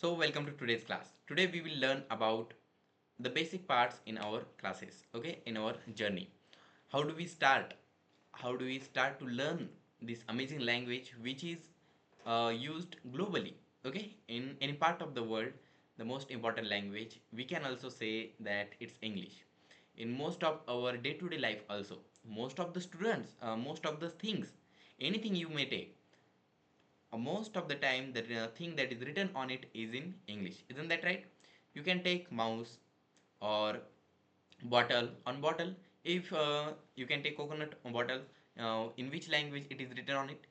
So welcome to today's class. Today we will learn about the basic parts in our classes, okay, in our journey. How do we start? How do we start to learn this amazing language which is used globally, okay, in any part of the world, the most important language. We can also say that it's English. In most of our day-to-day life also, most of the students, most of the things, anything you may take, most of the time the thing that is written on it is in English. Isn't that right? You can take mouse or bottle. On bottle, if you can take coconut bottle, in which language it is written on it?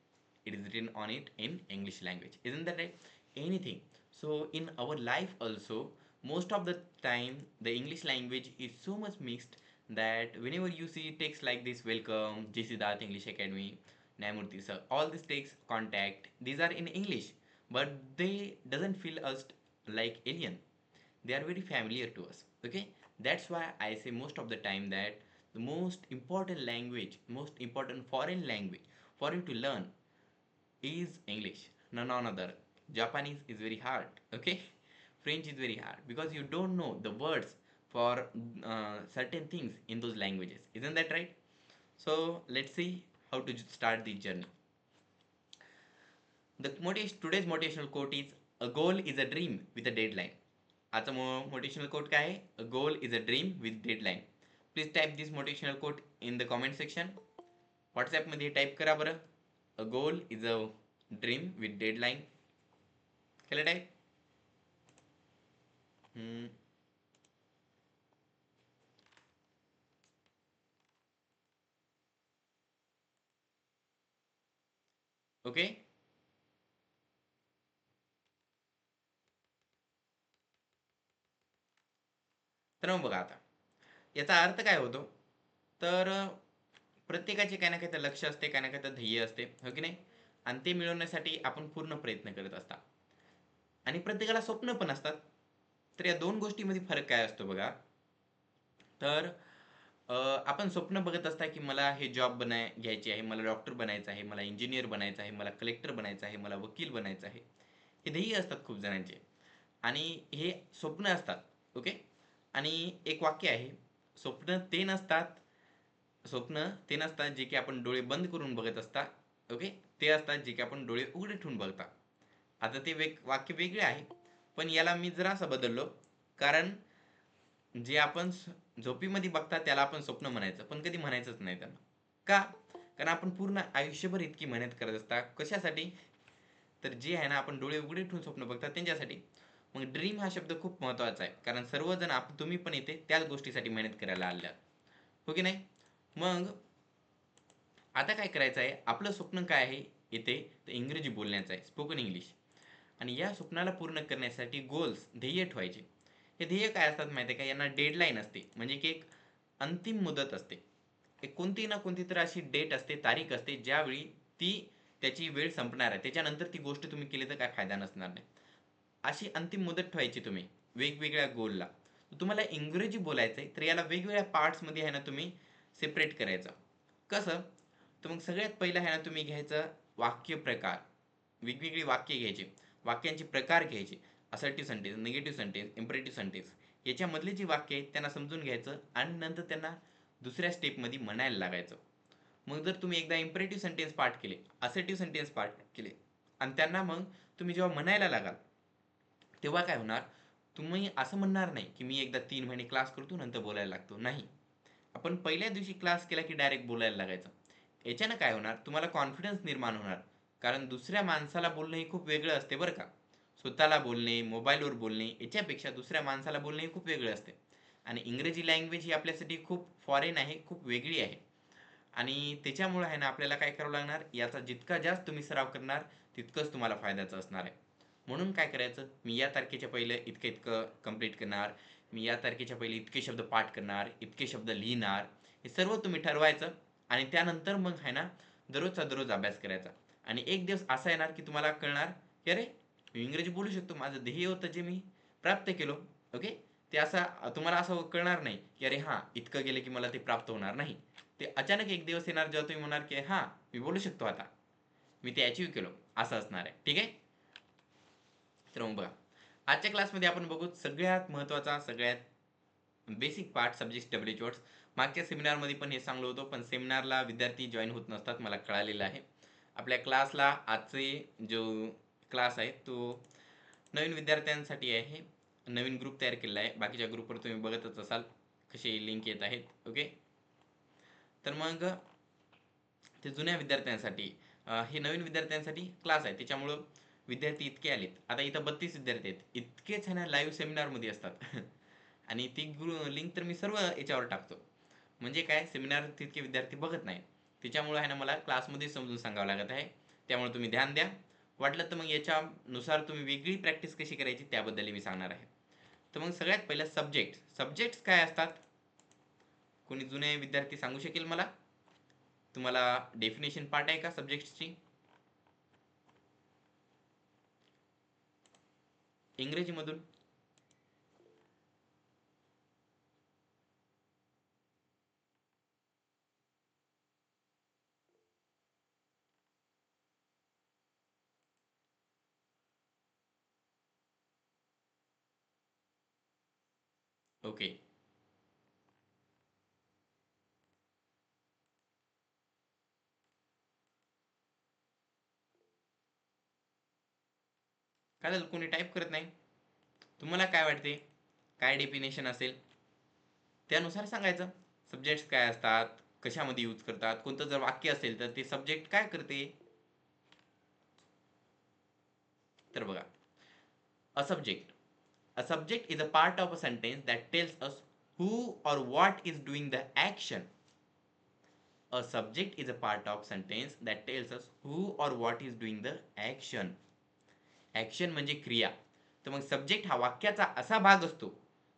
It is written on it in English language. Isn't that right? Anything. So in our life also, most of the time the English language is so much mixed that whenever you see text like this, welcome, J. Siddharth English Academy, Nyamurthy sir, all these text, contact, these are in English, but they doesn't feel us like alien. They are very familiar to us. Okay, that's why I say most of the time that the most important language, most important foreign language for you to learn is English, none other. Japanese is very hard, okay? French is very hard because you don't know the words for certain things in those languages. Isn't that right? So let's see how to start the journey. Today's motivational quote is a goal is a dream with a deadline. आजचा motivational quote काय आहे? A goal is a dream with deadline. Please type this motivational quote in the comment section. व्हॉट्सॲपमध्ये type करा बरं. अ goal is a dream with डेडलाईन. केलं type? Okay. तर मग बघा आता याचा अर्थ काय होतो, तर प्रत्येकाचे काही ना काही तर लक्ष असते, काही ना काही तर ध्येय असते, हो की नाही? आणि ते मिळवण्यासाठी आपण पूर्ण प्रयत्न करत असतात आणि प्रत्येकाला स्वप्न पण असतात. तर या दोन गोष्टीमध्ये फरक काय असतो बघा. तर आपण स्वप्न बघत असता की मला हे जॉब घ्यायची आहे, मला डॉक्टर बनायचं आहे, मला इंजिनियर बनायचं आहे, मला कलेक्टर बनायचं आहे, मला वकील बनायचं आहे. हे ध्येय असतात खूप जणांचे आणि हे स्वप्न असतात. ओके. आणि एक वाक्य आहे, स्वप्न ते नसतात स्वप्न ते नसतात जे की आपण डोळे बंद करून बघत असता. ओके. ते असतात जे की आपण डोळे उघडे ठेवून बघता. आता ते वाक्य वेगळे आहे, पण याला मी जरा असं बदललो. कारण जे आपण झोपीमध्ये बघता त्याला आपण स्वप्न म्हणायचं, पण कधी म्हणायचंच नाही त्यांना. का? कारण आपण पूर्ण आयुष्यभर इतकी मेहनत करत असता कशासाठी? तर जे आहे ना, आपण डोळे उघडे ठेवून स्वप्न बघता त्यांच्यासाठी. मग ड्रीम हा शब्द खूप महत्वाचा आहे, कारण सर्वजण तुम्ही पण इथे त्याच गोष्टीसाठी मेहनत करायला आल्यात, हो की नाही? मग आता काय करायचं आहे, आपलं स्वप्न काय आहे इथे? तर इंग्रजी बोलण्याचं आहे, स्पोकन इंग्लिश. आणि या स्वप्नाला पूर्ण करण्यासाठी गोल्स, ध्येय ठेवायचे. हे ध्येय काय असतात माहिती आहे का? यांना डेडलाईन असते, म्हणजे की एक अंतिम मुदत असते. एक कोणती ना कोणती तर अशी डेट असते, तारीख असते, ज्यावेळी ती त्याची वेळ संपणार आहे. त्याच्यानंतर ती गोष्ट तुम्ही केली तर काय फायदा नसणार नाही. अशी अंतिम मुदत ठेवायची तुम्ही वेगवेगळ्या गोलला. तुम्हाला इंग्रजी बोलायचं आहे, तर याला वेगवेगळ्या पार्ट्समध्ये आहे ना तुम्ही सेपरेट करायचं. कसं? तर मग सगळ्यात पहिलं आहे ना, तुम्ही घ्यायचं वाक्य प्रकार. वेगवेगळी वाक्य घ्यायची, वाक्यांचे प्रकार घ्यायचे. Assertive sentence, negative sentence, imperative sentence. याच्यामधले जी वाक्य आहेत त्यांना समजून घ्यायचं आणि नंतर त्यांना दुसऱ्या स्टेपमध्ये म्हणायला लागायचं. मग जर तुम्ही एकदा इम्परेटिव्ह सेंटेन्स पाठ केले, असर्टिव्ह सेंटेन्स पाठ केले आणि त्यांना मग तुम्ही जेव्हा म्हणायला लागाल, तेव्हा काय होणार? तुम्ही असं म्हणणार नाही की मी एकदा 3 महिने क्लास करतो नंतर बोलायला लागतो. नाही. आपण पहिल्या दिवशी क्लास केला की डायरेक्ट बोलायला लागायचं. याच्यानं काय होणार? तुम्हाला कॉन्फिडन्स निर्माण होणार. कारण दुसऱ्या माणसाला बोलणं हे खूप वेगळं असते बरं का. स्वतःला बोलणे, मोबाईलवर बोलणे याच्यापेक्षा दुसऱ्या माणसाला बोलणे हे खूप वेगळं असते. आणि इंग्रजी लँग्वेज ही आपल्यासाठी खूप फॉरेन आहे, खूप वेगळी आहे. आणि त्याच्यामुळे आहे ना, आपल्याला काय करावं लागणार? याचा जितका जास्त तुम्ही सराव करणार तितकंच तुम्हाला फायद्याचं असणार आहे. म्हणून काय करायचं? मी या तारखेच्या पहिले इतकं इतकं कंप्लीट करणार, मी या तारखेच्या पहिले इतके शब्द पाठ करणार, इतके शब्द लिहिणार. हे सर्व तुम्ही ठरवायचं आणि त्यानंतर मग आहे ना, दररोजचा दररोज अभ्यास करायचा. आणि एक दिवस असा येणार की तुम्हाला कळणार की अरे, मी इंग्रजी बोलू शकतो. माझं ध्येय होतं जे मी प्राप्त केलो. ओके. ते असं तुम्हाला असं कळणार नाही की अरे हां, इतकं गेलं की मला ते प्राप्त होणार नाही. ते अचानक एक दिवस येणार जेव्हा तुम्ही म्हणाल की हां, मी बोलू शकतो आता, मी ते अचीव्ह केलो, असं असणार आहे. ठीक आहे. तर मग बघा, आजच्या क्लासमध्ये आपण बघू सगळ्यात महत्त्वाचा, सगळ्यात बेसिक पार्ट सब्जेक्ट WH. मागच्या सेमिनारमध्ये पण हे सांगलो होतो, पण सेमिनारला विद्यार्थी जॉईन होत नसतात, मला कळालेलं आहे. आपल्या क्लासला आजचे जो क्लास आहे तो नवीन विद्यार्थ्यांसाठी आहे. नवीन ग्रुप तयार केलेला आहे. बाकीच्या ग्रुपवर तुम्ही बघतच असाल कसे लिंक येत आहेत. ओके, तर मग ते जुन्या विद्यार्थ्यांसाठी हे नवीन विद्यार्थ्यांसाठी क्लास आहे. त्याच्यामुळं विद्यार्थी इतके आलेत. आता इथं 32 विद्यार्थी आहेत. इतकेच आहे ना लाईव्ह सेमिनारमध्ये असतात. आणि ती लिंक तर मी सर्व याच्यावर टाकतो. म्हणजे काय, सेमिनार तितके विद्यार्थी बघत नाही. त्याच्यामुळे आहे ना मला क्लासमध्ये समजून सांगावं लागत आहे. त्यामुळे तुम्ही ध्यान द्या. वाटलं तर मग याच्यानुसार तुम्ही वेगळी प्रॅक्टिस कशी करायची त्याबद्दल मी सांगणार आहे. तर मग सगळ्यात पहिलं सब्जेक्ट्स काय असतात? कोणी जुने विद्यार्थी सांगू शकेल मला? तुम्हाला डेफिनेशन पार्ट आहे का सब्जेक्ट्सची इंग्रजीमधून? ओके, काय झालं, कोणी टाईप करत नाही? तुम्हाला काय वाटते, काय डेफिनेशन असेल त्यानुसार सांगायचं. सब्जेक्ट्स काय असतात, कशामध्ये यूज करतात, कोणतं जर वाक्य असेल तर ते सब्जेक्ट काय करते. तर बघा, a subject A subject is a part of a sentence that tells us who or what is doing the action. A subject is a part of sentence that tells us who or what is doing the action. Action म्हणजे क्रिया. तर मग subject हा वाक्याचा असा भाग असतो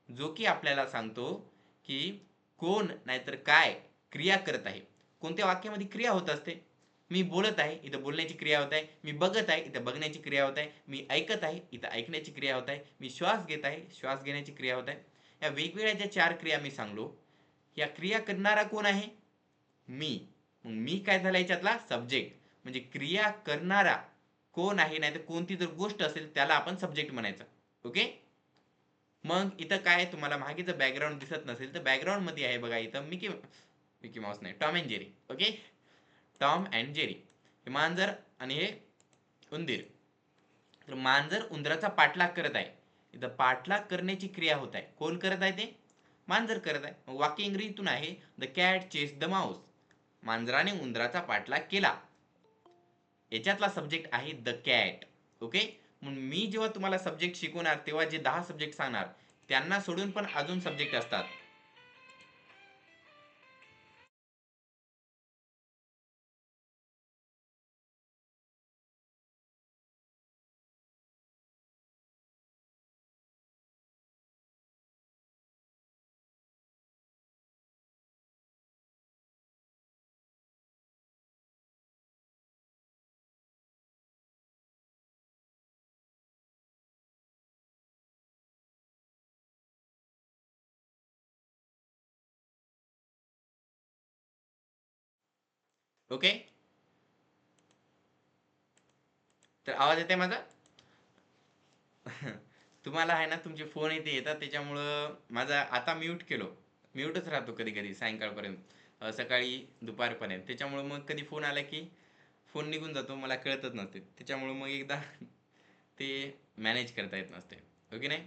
जो की आपल्याला सांगतो की कोण नाहीतर काय क्रिया करत आहे. कोणत्या वाक्यामध्ये क्रिया होत असते? मी बोलत आहे, इथं बोलण्याची क्रिया होत आहे. मी बघत आहे, इथं बघण्याची क्रिया होत आहे. मी ऐकत आहे, इथं ऐकण्याची क्रिया होत आहे. मी श्वास घेत आहे, श्वास घेण्याची क्रिया होत आहे. या वेगवेगळ्या ज्या 4 क्रिया मी सांगलो, या क्रिया करणारा कोण आहे? मी. मग मी काय झाला याच्यातला सब्जेक्ट. म्हणजे क्रिया करणारा कोण आहे, नाही तर कोणती जर गोष्ट असेल त्याला आपण सब्जेक्ट म्हणायचं. ओके, मग इथं काय तुम्हाला मागे जर बॅकग्राऊंड दिसत नसेल तर बॅकग्राऊंड मध्ये आहे बघा, इथं मिकी मिकी माऊस नाही, Tom and Jerry. Okay, Tom and Jerry हे मांजर आणि हे उंदीर. तर मांजर उंदराचा पाठलाग करत आहे. इथं पाठलाग करण्याची क्रिया होत आहे. कोण करत आहे ते? मांजर करत आहे. मग वाक्य इंग्रजीतून आहे the cat chase the mouse. मांजराने उंदराचा पाठलाग केला. याच्यातला सब्जेक्ट आहे द कॅट. ओके, म्हणून मी जेव्हा तुम्हाला सब्जेक्ट शिकवणार तेव्हा जे 10 सब्जेक्ट सांगणार त्यांना सोडून पण अजून सब्जेक्ट असतात. ओके, तर आवाज येते माझा? तुम्हाला आहे ना तुमचे फोन इथे येतात त्याच्यामुळं माझा आता म्यूट केलो. म्यूटच राहतो कधी कधी सायंकाळपर्यंत, सकाळी दुपारपर्यंत. त्याच्यामुळं मग कधी फोन आला की फोन निघून जातो, मला कळतच नसते. त्याच्यामुळं मग एकदा ते मॅनेज करता येत नसते. ओके नाही?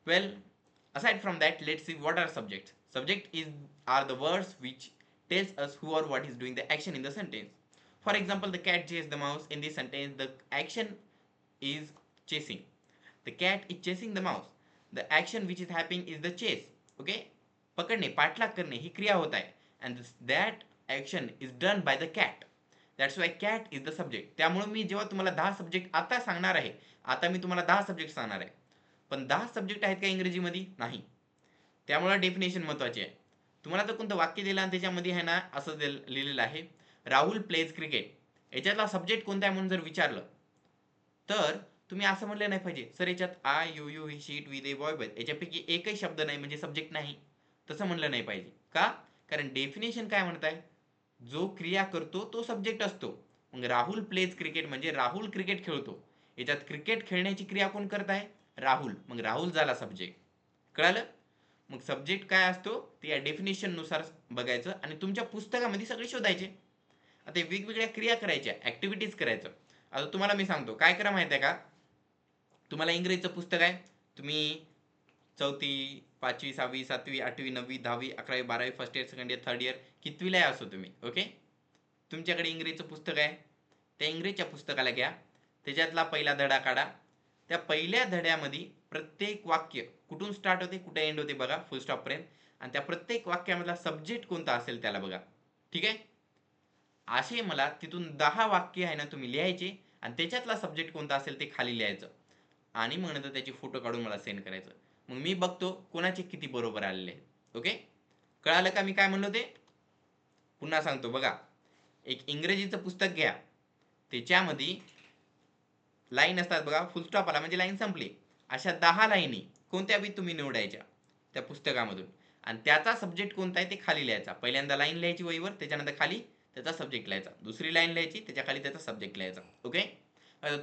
वेल, aside from that, let's see what are subjects. Subject is are the words which tells us who or what is doing the action in the sentence. For example, the cat chased the mouse. In this sentence, the action is chasing. The cat is chasing the mouse. The action which is happening is the chase. Okay, पकडणे, पाठलाग करणे ही क्रिया होत आहे. And that action is done by the cat. That's why cat is the subject. त्यामुळे मी जेव्हा तुम्हाला 10 subject आता सांगणार आहे, आता मी तुम्हाला 10 सब्जेक्ट सांगणार आहे, पण 10 सब्जेक्ट आहेत का इंग्रजीमध्ये? नाही. त्यामुळे डेफिनेशन महत्वाची आहे. तुम्हाला तर कोणतं वाक्य दिलं आणि त्याच्यामध्ये आहे ना असं लिहिलेलं आहे राहुल प्लेज क्रिकेट. याच्यातला सब्जेक्ट कोणता आहे म्हणून जर विचारलं तर तुम्ही असं म्हणलं नाही पाहिजे सर याच्यात I you you he she it with a boy boy याच्यापैकी एकही शब्द नाही म्हणजे सब्जेक्ट नाही. तसं म्हणलं नाही पाहिजे. का? कारण डेफिनेशन काय म्हणत आहे, जो क्रिया करतो तो सब्जेक्ट असतो. मग राहुल प्लेज क्रिकेट म्हणजे राहुल क्रिकेट खेळतो. याच्यात क्रिकेट खेळण्याची क्रिया कोण करत आहे? राहुल, मग राहुल झाला सब्जेक्ट. कळालं? मग सब्जेक्ट काय असतो ते या डेफिनेशन नुसार बघायचं आणि तुमच्या पुस्तकामध्ये सगळे शोधायचे. आता वेगवेगळ्या क्रिया करायच्या, ऍक्टिव्हिटीज करायचं. आता तुम्हाला मी सांगतो काय करा माहिती आहे का, तुम्हाला इंग्रजीचं पुस्तक आहे, तुम्ही चौथी, पाचवी, सहावी, सातवी, आठवी, नववी, 10वी, 11वी, 12वी, first year, second year, third year, कितवीला असो तुम्ही, ओके. तुमच्याकडे इंग्रजीचं पुस्तक आहे, त्या इंग्रजीच्या पुस्तकाला घ्या, त्याच्यातला पहिला धडा काढा. त्या पहिल्या धड्यामध्ये प्रत्येक वाक्य कुठून स्टार्ट होते कुठे एंड होते बघा, फुल स्टॉप पर्यंत, आणि त्या प्रत्येक वाक्यामधला सब्जेक्ट कोणता असेल त्याला बघा. ठीक आहे. असे मला तिथून 10 वाक्य आहे ना तुम्ही लिहायचे आणि त्याच्यातला सब्जेक्ट कोणता असेल ते खाली लिहायचं आणि मग नंतर त्याची फोटो काढून मला सेंड करायचं. मग मी बघतो कोणाचे किती बरोबर आलेले आहेत. ओके, कळालं का मी काय म्हणलो ते? पुन्हा सांगतो बघा, एक इंग्रजीचं पुस्तक घ्या, त्याच्यामध्ये लाईन असतात बघा, फुल स्टॉप आला म्हणजे लाईन संपली. अशा 10 लाईनी कोणत्या बी तुम्ही निवडायच्या त्या पुस्तकामधून आणि त्याचा सब्जेक्ट कोणता आहे ते खाली लिहायचा. पहिल्यांदा लाईन लिहायची वहीवर, त्याच्यानंतर खाली त्याचा सब्जेक्ट लिहायचा, दुसरी लाईन लिहायची, त्याच्या खाली त्याचा सब्जेक्ट लिहायचा. ओके,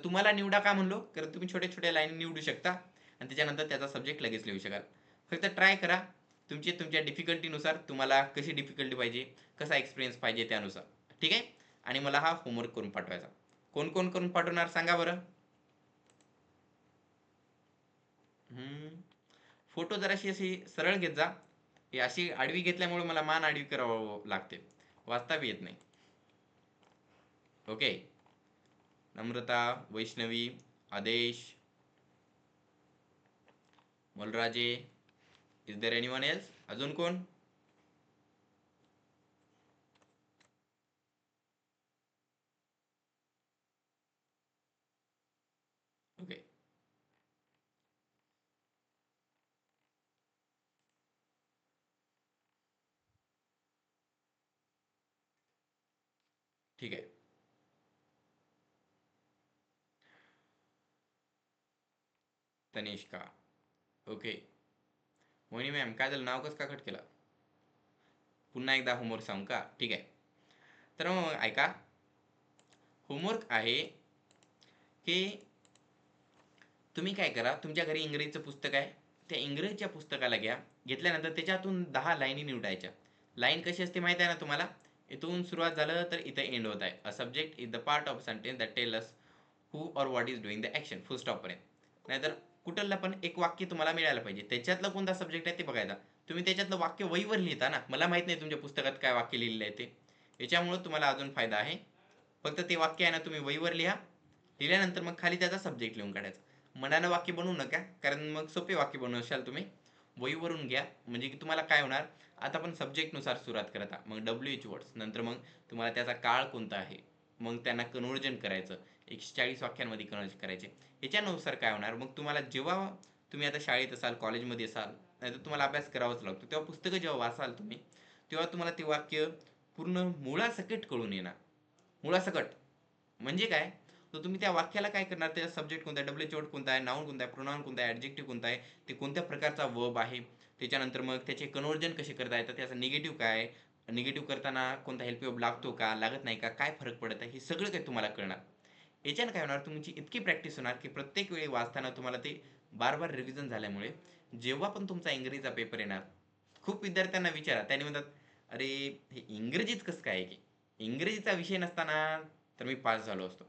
तुम्हाला निवडा का म्हणलो, कारण तुम्ही छोट्या छोट्या लाईन निवडू शकता आणि त्याच्यानंतर त्याचा सब्जेक्ट लगेच लिहू शकाल. फक्त ट्राय करा, तुमच्या डिफिकल्टीनुसार तुम्हाला कशी डिफिकल्टी पाहिजे, कसा एक्सपिरियन्स पाहिजे त्यानुसार. ठीक आहे. आणि मला हा होमवर्क करून पाठवायचा. कोण कोण करून पाठवणार सांगा बरं. फोटो जराशी अशी सरळ घेत जा, ही अशी आडवी घेतल्यामुळे मला मान आडवी करावं लागते, वाचता बी येत नाही. ओके, नम्रता, वैष्णवी, आदेश, मलराजे, इज देअर एनीवन एल्स? अजून कोण? ओके, ठीक आहे. तनिष्का, ओके. मोहिनी मॅम, काय झालं, नाव कसं का कट केलं? पुन्हा एकदा होमवर्क सांगू का? ठीक आहे. तर मग ऐका, होमवर्क आहे की तुम्ही काय करा, तुमच्या घरी इंग्रजीचं पुस्तक आहे, त्या इंग्रजीच्या पुस्तकाला घ्या, घेतल्यानंतर त्याच्यातून 10 लाईनी निवडायच्या. लाईन कशी असते माहिती आहे ना तुम्हाला, इथून सुरुवात झालं तर इथं एंड होत आहे. A subject is the part of sentence that tell us who or what is doing the action, full stop पर्यंत. नाहीतर कुठलं पण एक वाक्य तुम्हाला मिळायला पाहिजे, त्याच्यातलं कोणता सब्जेक्ट आहे ते बघायचा. तुम्ही त्याच्यातलं वाक्य वहीवर लिहिता ना, मला माहित नाही तुमच्या पुस्तकात काय वाक्य लिहिलेलं आहे ते, याच्यामुळे तुम्हाला अजून फायदा आहे. फक्त ते वाक्य आहे ना तुम्ही वहीवर लिहा, लिहिल्यानंतर मग खाली त्याचा सब्जेक्ट लिहून काढायचा. मनानं वाक्य बनवू नका, कारण मग सोपे वाक्य बनवशाल तुम्ही. वहीवरून घ्या, म्हणजे की तुम्हाला काय होणार, आता आपण सब्जेक्टनुसार सुरुवात करत आहात, मग WH वर्ड्स, नंतर मग तुम्हाला त्याचा काळ कोणता आहे, मग त्यांना कन्वर्जन करायचं, 140 वाक्यांमध्ये कन्वर्जन करायचे. याच्यानुसार काय होणार, मग तुम्हाला जेव्हा तुम्ही आता शाळेत असाल, कॉलेजमध्ये असाल, नाहीतर तुम्हाला अभ्यास करावाच लागतो, तेव्हा पुस्तकं जेव्हा वाचाल तुम्ही, तेव्हा तुम्हाला ते वाक्य पूर्ण मुळासकट कळून येणार. मुळासकट म्हणजे काय, तर तुम्ही त्या वाक्याला काय करणार, त्याचा सब्जेक्ट कोणता आहे, WH वर्ड कोणता आहे, नाउन कोणता आहे, प्रोनाउन कोणता आहे, ॲडजेक्टिव्ह कोणता आहे, ते कोणत्या प्रकारचा वर्ब आहे, त्याच्यानंतर मग त्याचे कन्वर्जन कसे करता येतात, त्याचा निगेटिव्ह काय आहे, निगेटिव्ह करताना कोणता हेल्प वर्ब लागतो का, लागत नाही का, काय फरक पडत आहे, हे सगळं काही तुम्हाला कळणार. याच्यानं काय होणार, तुमची इतकी प्रॅक्टिस होणार की प्रत्येक वेळी वाचताना तुम्हाला ते बार बार रिव्हिजन झाल्यामुळे जेव्हा पण तुमचा इंग्रजीचा पेपर येणार, खूप विद्यार्थ्यांना विचारा, त्यांनी म्हणतात, अरे हे इंग्रजीच कसं काय आहे, की इंग्रजीचा विषय नसताना तर मी पास झालो असतो.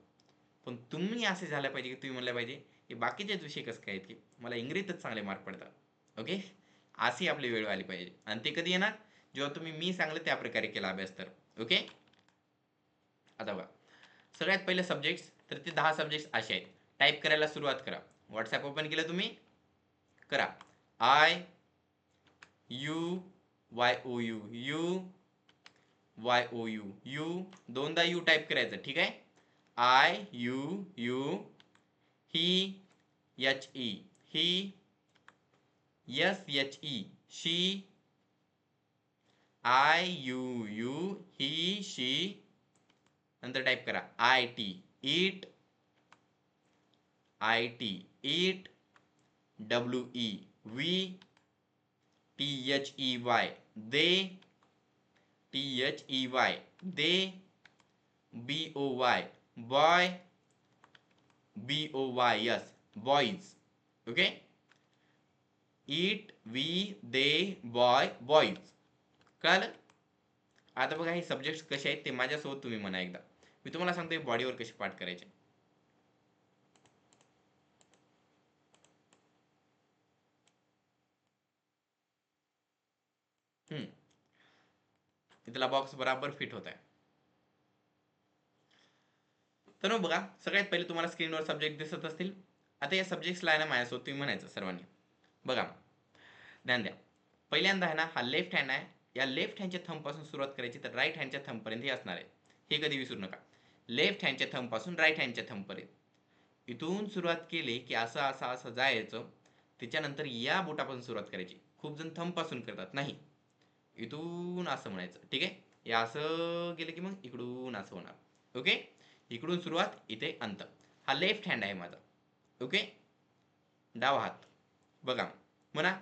पण तुम्ही असे झालं पाहिजे की तुम्ही म्हणलं पाहिजे की बाकीचेच विषय कसं काय आहेत, की मला इंग्रजीतच चांगले मार्क पडतात. ओके, अशी आपली वेळ आली पाहिजे. आणि ते कधी येणार, जेव्हा तुम्ही मी सांगलं त्या प्रकारे केला अभ्यास तर. ओके, आता बघा, सगळ्यात पहिले सब्जेक्ट्स, तर ते 10 सब्जेक्ट्स असे आहेत. टाईप करायला सुरुवात करा. व्हॉट्सॲप ओपन केलं तुम्ही, करा IUYOU, यू, दोनदा यू टाईप करायचं. ठीक आहे. IUU, he, HE, he, SHE, she, IUU, ही, शी, नंतर टाईप करा IT, it, it, WE, we, THEY, they, they, BOY, boy, BOYS, boys, okay. It, we, they, boy, boys. कळालं? आता बघा हे सब्जेक्ट कसे आहेत ते माझ्यासोबत तुम्ही म्हणा एकदा. मी तुम्हाला सांगतोय बॉडीवर कसे पाठ करायचे. इथला बॉक्स बराबर फिट होत आहे. तर मग बघा, सगळ्यात पहिले तुम्हाला स्क्रीनवर सब्जेक्ट दिसत असतील. आता या सब्जेक्ट्सला आहे ना माझ्यासोबत तुम्ही म्हणायचं सर्वांनी. बघा, ध्यान द्या. पहिल्यांदा आहे ना हा लेफ्ट हँड आहे. या लेफ्ट हँडच्या थंब पासून सुरुवात करायची तर राईट हँडच्या थंब पर्यंत हे असणार आहे. हे कधी विसरू नका. लेफ्ट हँडच्या थंब पासून राईट हँडच्या थंब पर्यंत. इथून सुरुवात केली की असं असं असं जायचं. त्याच्यानंतर या बोटापासून सुरुवात करायची. खूप जण थंब पासून करतात, नाही, इथून असं म्हणायचं. ठीक आहे. हे असं गेलं की मग इकडून असं होणार. ओके. इकडून सुरुवात, इथे अंत. हा लेफ्ट हँड आहे माझा. ओके. डावा हात बघा, म्हणा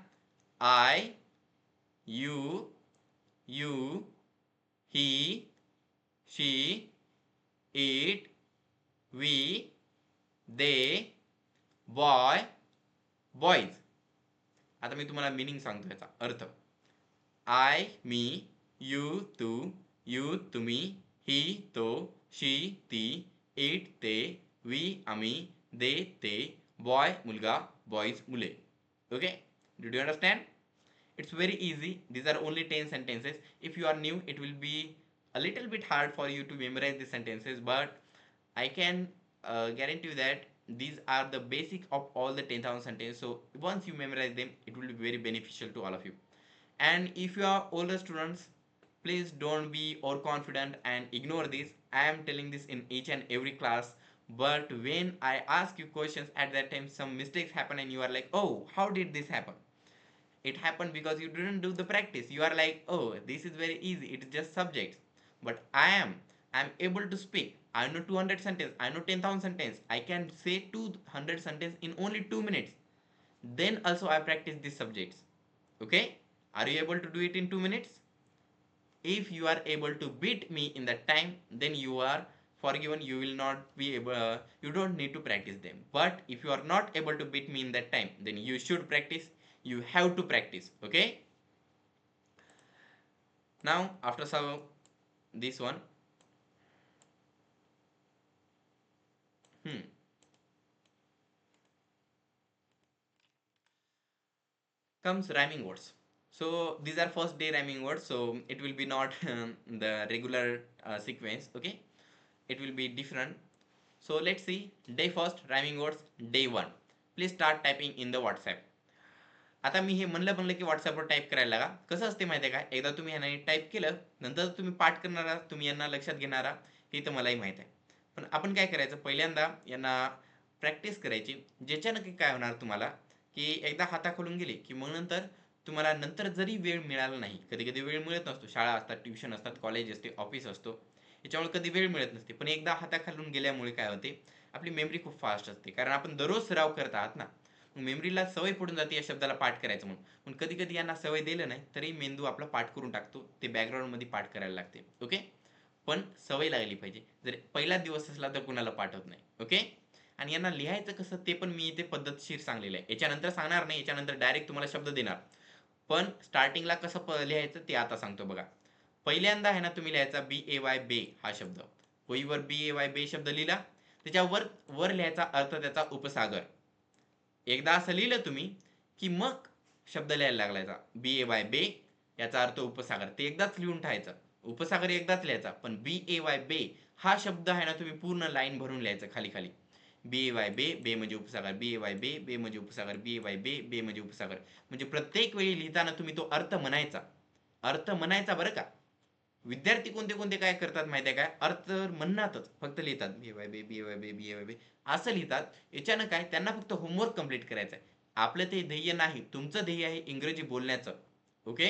I, you, you, he, she, it, we, they, boy, boys. आता मी तुम्हाला मिनिंग सांगतो याचा अर्थ. आय मी, यू तू, यू तुम्ही, ही तो, शी ती, इट ते, वी आम्ही, दे ते, बॉय मुलगा, बॉईज मुले. Okay, did you understand? It's very easy. These are only 10 sentences. If you are new, it will be a little bit hard for you to memorize these sentences, but I can guarantee you that these are the basic of all the 10,000 sentences. So once you memorize them, it will be very beneficial to all of you. And if you are older students, please don't be overconfident and ignore this. I am telling this in each and every class, but when I ask you questions at that time, some mistakes happen and you are like, oh, how did this happen? It happened because you didn't do the practice. You are like, oh, this is very easy, it's just subjects. But I'm able to speak. I know 200 sentence, I know 10,000 sentence, I can say 200 sentence in only 2 minutes. Then also I practice these subjects. Okay, are you able to do it in 2 minutes? If you are able to beat me in that time, then you are forgiven. You will not be able, you don't need to practice them. But if you are not able to beat me in that time, then you should practice. You have to practice. Okay. Now after so this one, comes rhyming words. So these are first day rhyming words, so it will be not the regular sequence. Okay, it will be different. So let's see. Day first rhyming words. Day 1. Please start typing in the WhatsApp. आता मी हे म्हणलं की व्हॉट्सअपवर type करायला लागा. कसं असते माहिती आहे का, एकदा तुम्ही ह्याने टाईप केलं, नंतर तुम्ही पाठ करणारा, तुम्ही यांना लक्षात घेणारा, हे तर मलाही माहीत आहे. पण आपण काय करायचं, पहिल्यांदा यांना प्रॅक्टिस करायची. ज्याच्यानं की काय होणार तुम्हाला, की एकदा हाताखालून गेले की मग नंतर तुम्हाला नंतर जरी वेळ मिळाला नाही, कधी कधी वेळ मिळत नसतो, शाळा असतात, ट्युशन असतात, कॉलेज असते, ऑफिस असतो, याच्यामुळे कधी वेळ मिळत नसते. पण एकदा हाताखालून गेल्यामुळे काय होते, आपली मेमरी खूप फास्ट असते, कारण आपण दररोज सराव करत आहात ना. मेमरीला सवय पडून जाते या शब्दाला पाठ करायचं म्हणून. पण कधी कधी यांना सवय दिलं नाही तरी मेंदू आपला पाठ करून टाकतो, ते बॅकग्राऊंड मध्ये पाठ करायला लागते. ओके, पण सवय लागली पाहिजे. जर पहिला दिवस असला तर कुणाला पाठवत नाही. ओके. आणि यांना लिहायचं कसं ते पण मी इथे पद्धतशीर सांगलेलं आहे. याच्यानंतर सांगणार नाही, याच्यानंतर डायरेक्ट तुम्हाला शब्द देणार. पण स्टार्टिंगला कसं लिहायचं ते आता सांगतो बघा. पहिल्यांदा आहे ना तुम्ही लिहायचा BAY बे हा शब्द. वहीवर BAY बे शब्द लिहिला, त्याच्यावर वर लिहायचा अर्थ त्याचा उपसागर. एकदा असं लिहिलं तुम्ही की मग शब्द लिहायला लागलायचा. BAY बे याचा अर्थ उपसागर, ते एकदाच लिहून ठेवायचं. उपसागर एकदाच लिहायचा, पण BAY बे हा शब्द आहे ना तुम्ही पूर्ण लाईन भरून लिहायचं खाली खाली. BAY बे, बे म्हणजे उपसागर, BAY बे, बे म्हणजे उपसागर, BAY बे, बे म्हणजे उपसागर. म्हणजे प्रत्येक वेळी लिहिताना तुम्ही तो अर्थ म्हणायचा. अर्थ म्हणायचा बरं का. विद्यार्थी कोणते कोणते काय करतात माहिती आहे काय, अर्थ म्हणणातच फक्त लिहितात BAY बे, BAY बे, BAY बे असं लिहितात. याच्यानं काय, त्यांना फक्त होमवर्क कंप्लीट करायचं आहे. आपलं ते ध्येय नाही. तुमचं ध्येय आहे इंग्रजी बोलण्याचं. ओके,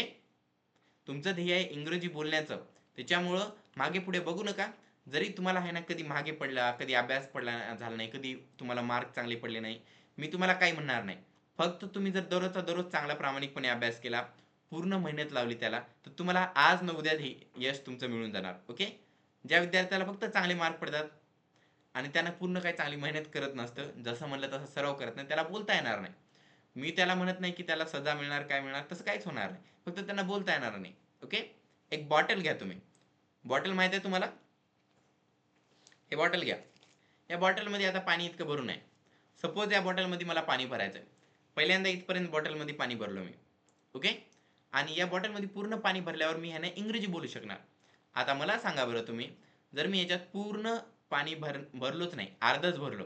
तुमचं ध्येय आहे इंग्रजी बोलण्याचं. त्याच्यामुळं मागे पुढे बघू नका. जरी तुम्हाला आहे ना कधी मागे पडला, कधी अभ्यास पडला झाला नाही, कधी तुम्हाला मार्क चांगले पडले नाही, मी तुम्हाला काही म्हणणार नाही. फक्त तुम्ही जर दररोजचा दररोज चांगला प्रामाणिकपणे अभ्यास केला, पूर्ण मेहनत लावली त्याला, तर तुम्हाला आज न उद्या यश तुमचं मिळून जाणार. ओके. ज्या विद्यार्थ्याला फक्त चांगले मार्क पडतात आणि त्यांना पूर्ण काही चांगली मेहनत करत नसतं, जसं म्हणलं तसं सराव करत नाही, त्याला बोलता येणार नाही. मी त्याला म्हणत नाही की त्याला सजा मिळणार, काय मिळणार, तसं काहीच होणार नाही, फक्त त्यांना बोलता येणार नाही. ओके. एक बॉटल घ्या तुम्ही. बॉटल माहित आहे तुम्हाला? हे बॉटल घ्या. या बॉटलमध्ये आता पाणी इतकं भरून आहे. सपोज या बॉटलमध्ये मला पाणी भरायचं आहे. पहिल्यांदा इथपर्यंत बॉटलमध्ये पाणी भरलो मी. ओके. आणि या बॉटलमध्ये पूर्ण पाणी भरल्यावर मी ह्याने इंग्रजी बोलू शकणार. आता मला सांगा बरं तुम्ही, जर मी याच्यात पूर्ण पाणी भरलोच नाही, अर्धच भरलो,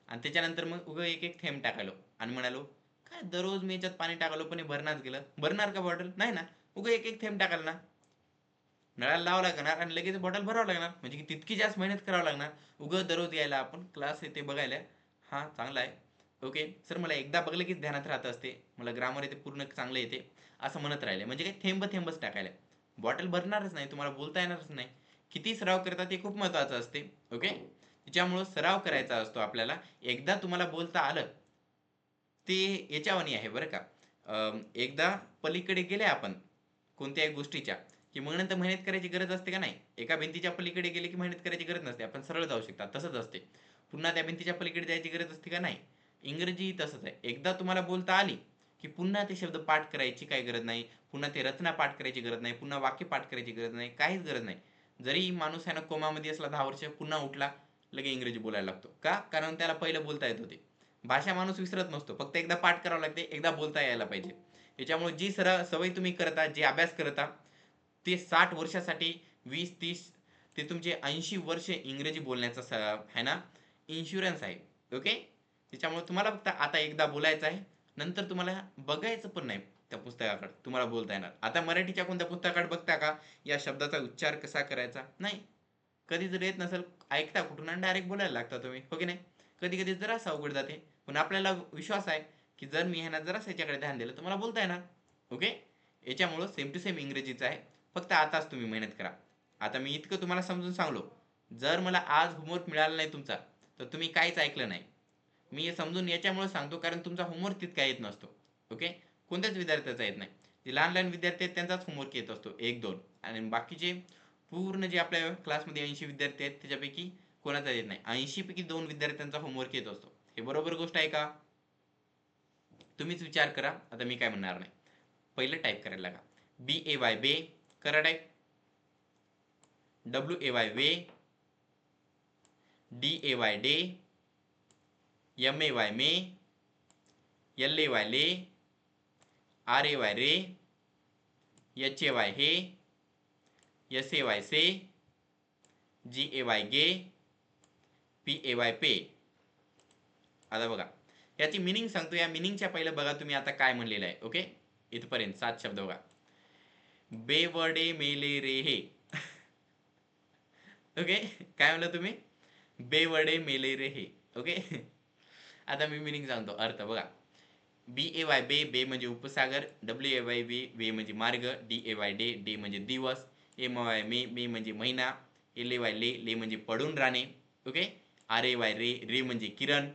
आणि त्याच्यानंतर मग उगं एक एक थेंब टाकालो आणि म्हणालो काय दररोज मी याच्यात पाणी टाकलो पण हे भरणारच गेलं, भरणार का बॉटल? नाही ना. उगं एक एक थेंब टाकाल ना, नळाला लावावं लागणार आणि लगेच बॉटल भरावं लागणार, म्हणजे की तितकी जास्त मेहनत करावं लागणार. उगं दररोज यायला आपण क्लास येते बघायला, हां चांगला आहे, ओके सर, मला एकदा बघलं की ध्यानात राहत असते, मला ग्रामर येते, पूर्ण चांगलं येते, असं म्हणत राहिले म्हणजे काही थेंब थेंबच टाकायला. बॉटल भरणारच नाही, तुम्हाला बोलता येणारच नाही. किती सराव करतात हे खूप महत्त्वाचं असते. ओके. त्याच्यामुळं सराव करायचा असतो आपल्याला. एकदा तुम्हाला बोलता आलं ते याच्यावानी आहे बरं का. एकदा पलीकडे गेले आपण कोणत्याही गोष्टीच्या, की मग नंतर मेहनत करायची गरज असते का? नाही. एका भिंतीच्या पलीकडे गेले की मेहनत करायची गरज नसते, आपण सरळ जाऊ शकता, तसंच असते. पुन्हा त्या भिंतीच्या पलीकडे जायची गरज असते का? नाही. इंग्रजी तसंच आहे. एकदा तुम्हाला बोलता आली की पुन्हा ते शब्द पाठ करायची काही गरज नाही, पुन्हा ते रचना पाठ करायची गरज नाही, पुन्हा वाक्य पाठ करायची गरज नाही, काहीच गरज नाही. जरी माणूस आहे ना कोमामध्ये असला 10 वर्ष, पुन्हा उठला लगे इंग्रजी बोलायला लागतो का? कारण त्याला पहिलं बोलता येत होते. भाषा माणूस विसरत नसतो, फक्त एकदा पाठ करावं लागते, एकदा बोलता यायला पाहिजे. त्याच्यामुळे जी सवय तुम्ही करता, जे अभ्यास करता, ते 60 वर्षासाठी, 20-30, ते तुमचे 80 वर्ष इंग्रजी बोलण्याचा आहे ना इन्शुरन्स आहे. ओके. त्याच्यामुळे तुम्हाला फक्त आता एकदा बोलायचं आहे, नंतर तुम्हाला बघायचं पण नाही त्या पुस्तकाकडे, तुम्हाला बोलता येणार. आता मराठीच्या कोणत्या पुस्तकाकडे बघता का या शब्दाचा उच्चार कसा करायचा? नाही. कधी जर येत नसेल, ऐकता कुठून आणि डायरेक्ट बोलायला लागता तुम्ही, हो की नाही? कधी कधी जरासं अवघड जाते, पण आपल्याला विश्वास आहे की जर मी ह्यांना जरासं याच्याकडे ध्यान दिलं तर मला बोलता येणार. ओके. याच्यामुळं सेम टू सेम इंग्रजीचं आहे, फक्त आताच तुम्ही मेहनत करा. आता मी इतकं तुम्हाला समजून सांगलो, जर मला आज होमवर्क मिळाला नाही तुमचा, तर तुम्ही काहीच ऐकलं नाही. मी हे समजून याच्यामुळे सांगतो कारण तुमचा होमवर्क तितका येत नसतो. ओके. कोणत्याच विद्यार्थ्याचा येत नाही. जे लहान लहान विद्यार्थी आहेत त्यांचाच होमवर्क येत असतो 1-2, आणि बाकीचे पूर्ण जे आपल्या क्लासमध्ये 80 विद्यार्थी आहेत त्याच्यापैकी कोणाचा येत नाही. 80 पैकी 2 विद्यार्थ्यांचा होमवर्क येत असतो. हे बरोबर गोष्ट आहे का? तुम्हीच विचार करा. आता मी काय म्हणणार नाही. पहिलं टाईप करायला लागा. BAY बे करा टाईप. WAY वे, DAY डे, MAY मे, LAY ले, RAY रे, HAY हे, SAY से, GAY गे, PAY पे. आता बघा याची मिनिंग सांगतो. या मिनिंगच्या पहिलं बघा तुम्ही आता काय म्हणलेलं आहे. ओके. इथपर्यंत 7 शब्द बघा. बेवडे मेले रे हे. ओके. काय म्हणलं तुम्ही? बेवडे मेले रे हे. ओके. आता मी मिनिंग सांगतो, अर्थ बघा. BAY बे, बे म्हणजे उपसागर, WAY वे, वे म्हणजे मार्ग, DAY डे, डे म्हणजे दिवस, MAY मे, मे म्हणजे महिना, LAY ले, ले म्हणजे पडून राहणे. ओके. RAY रे, रे म्हणजे किरण.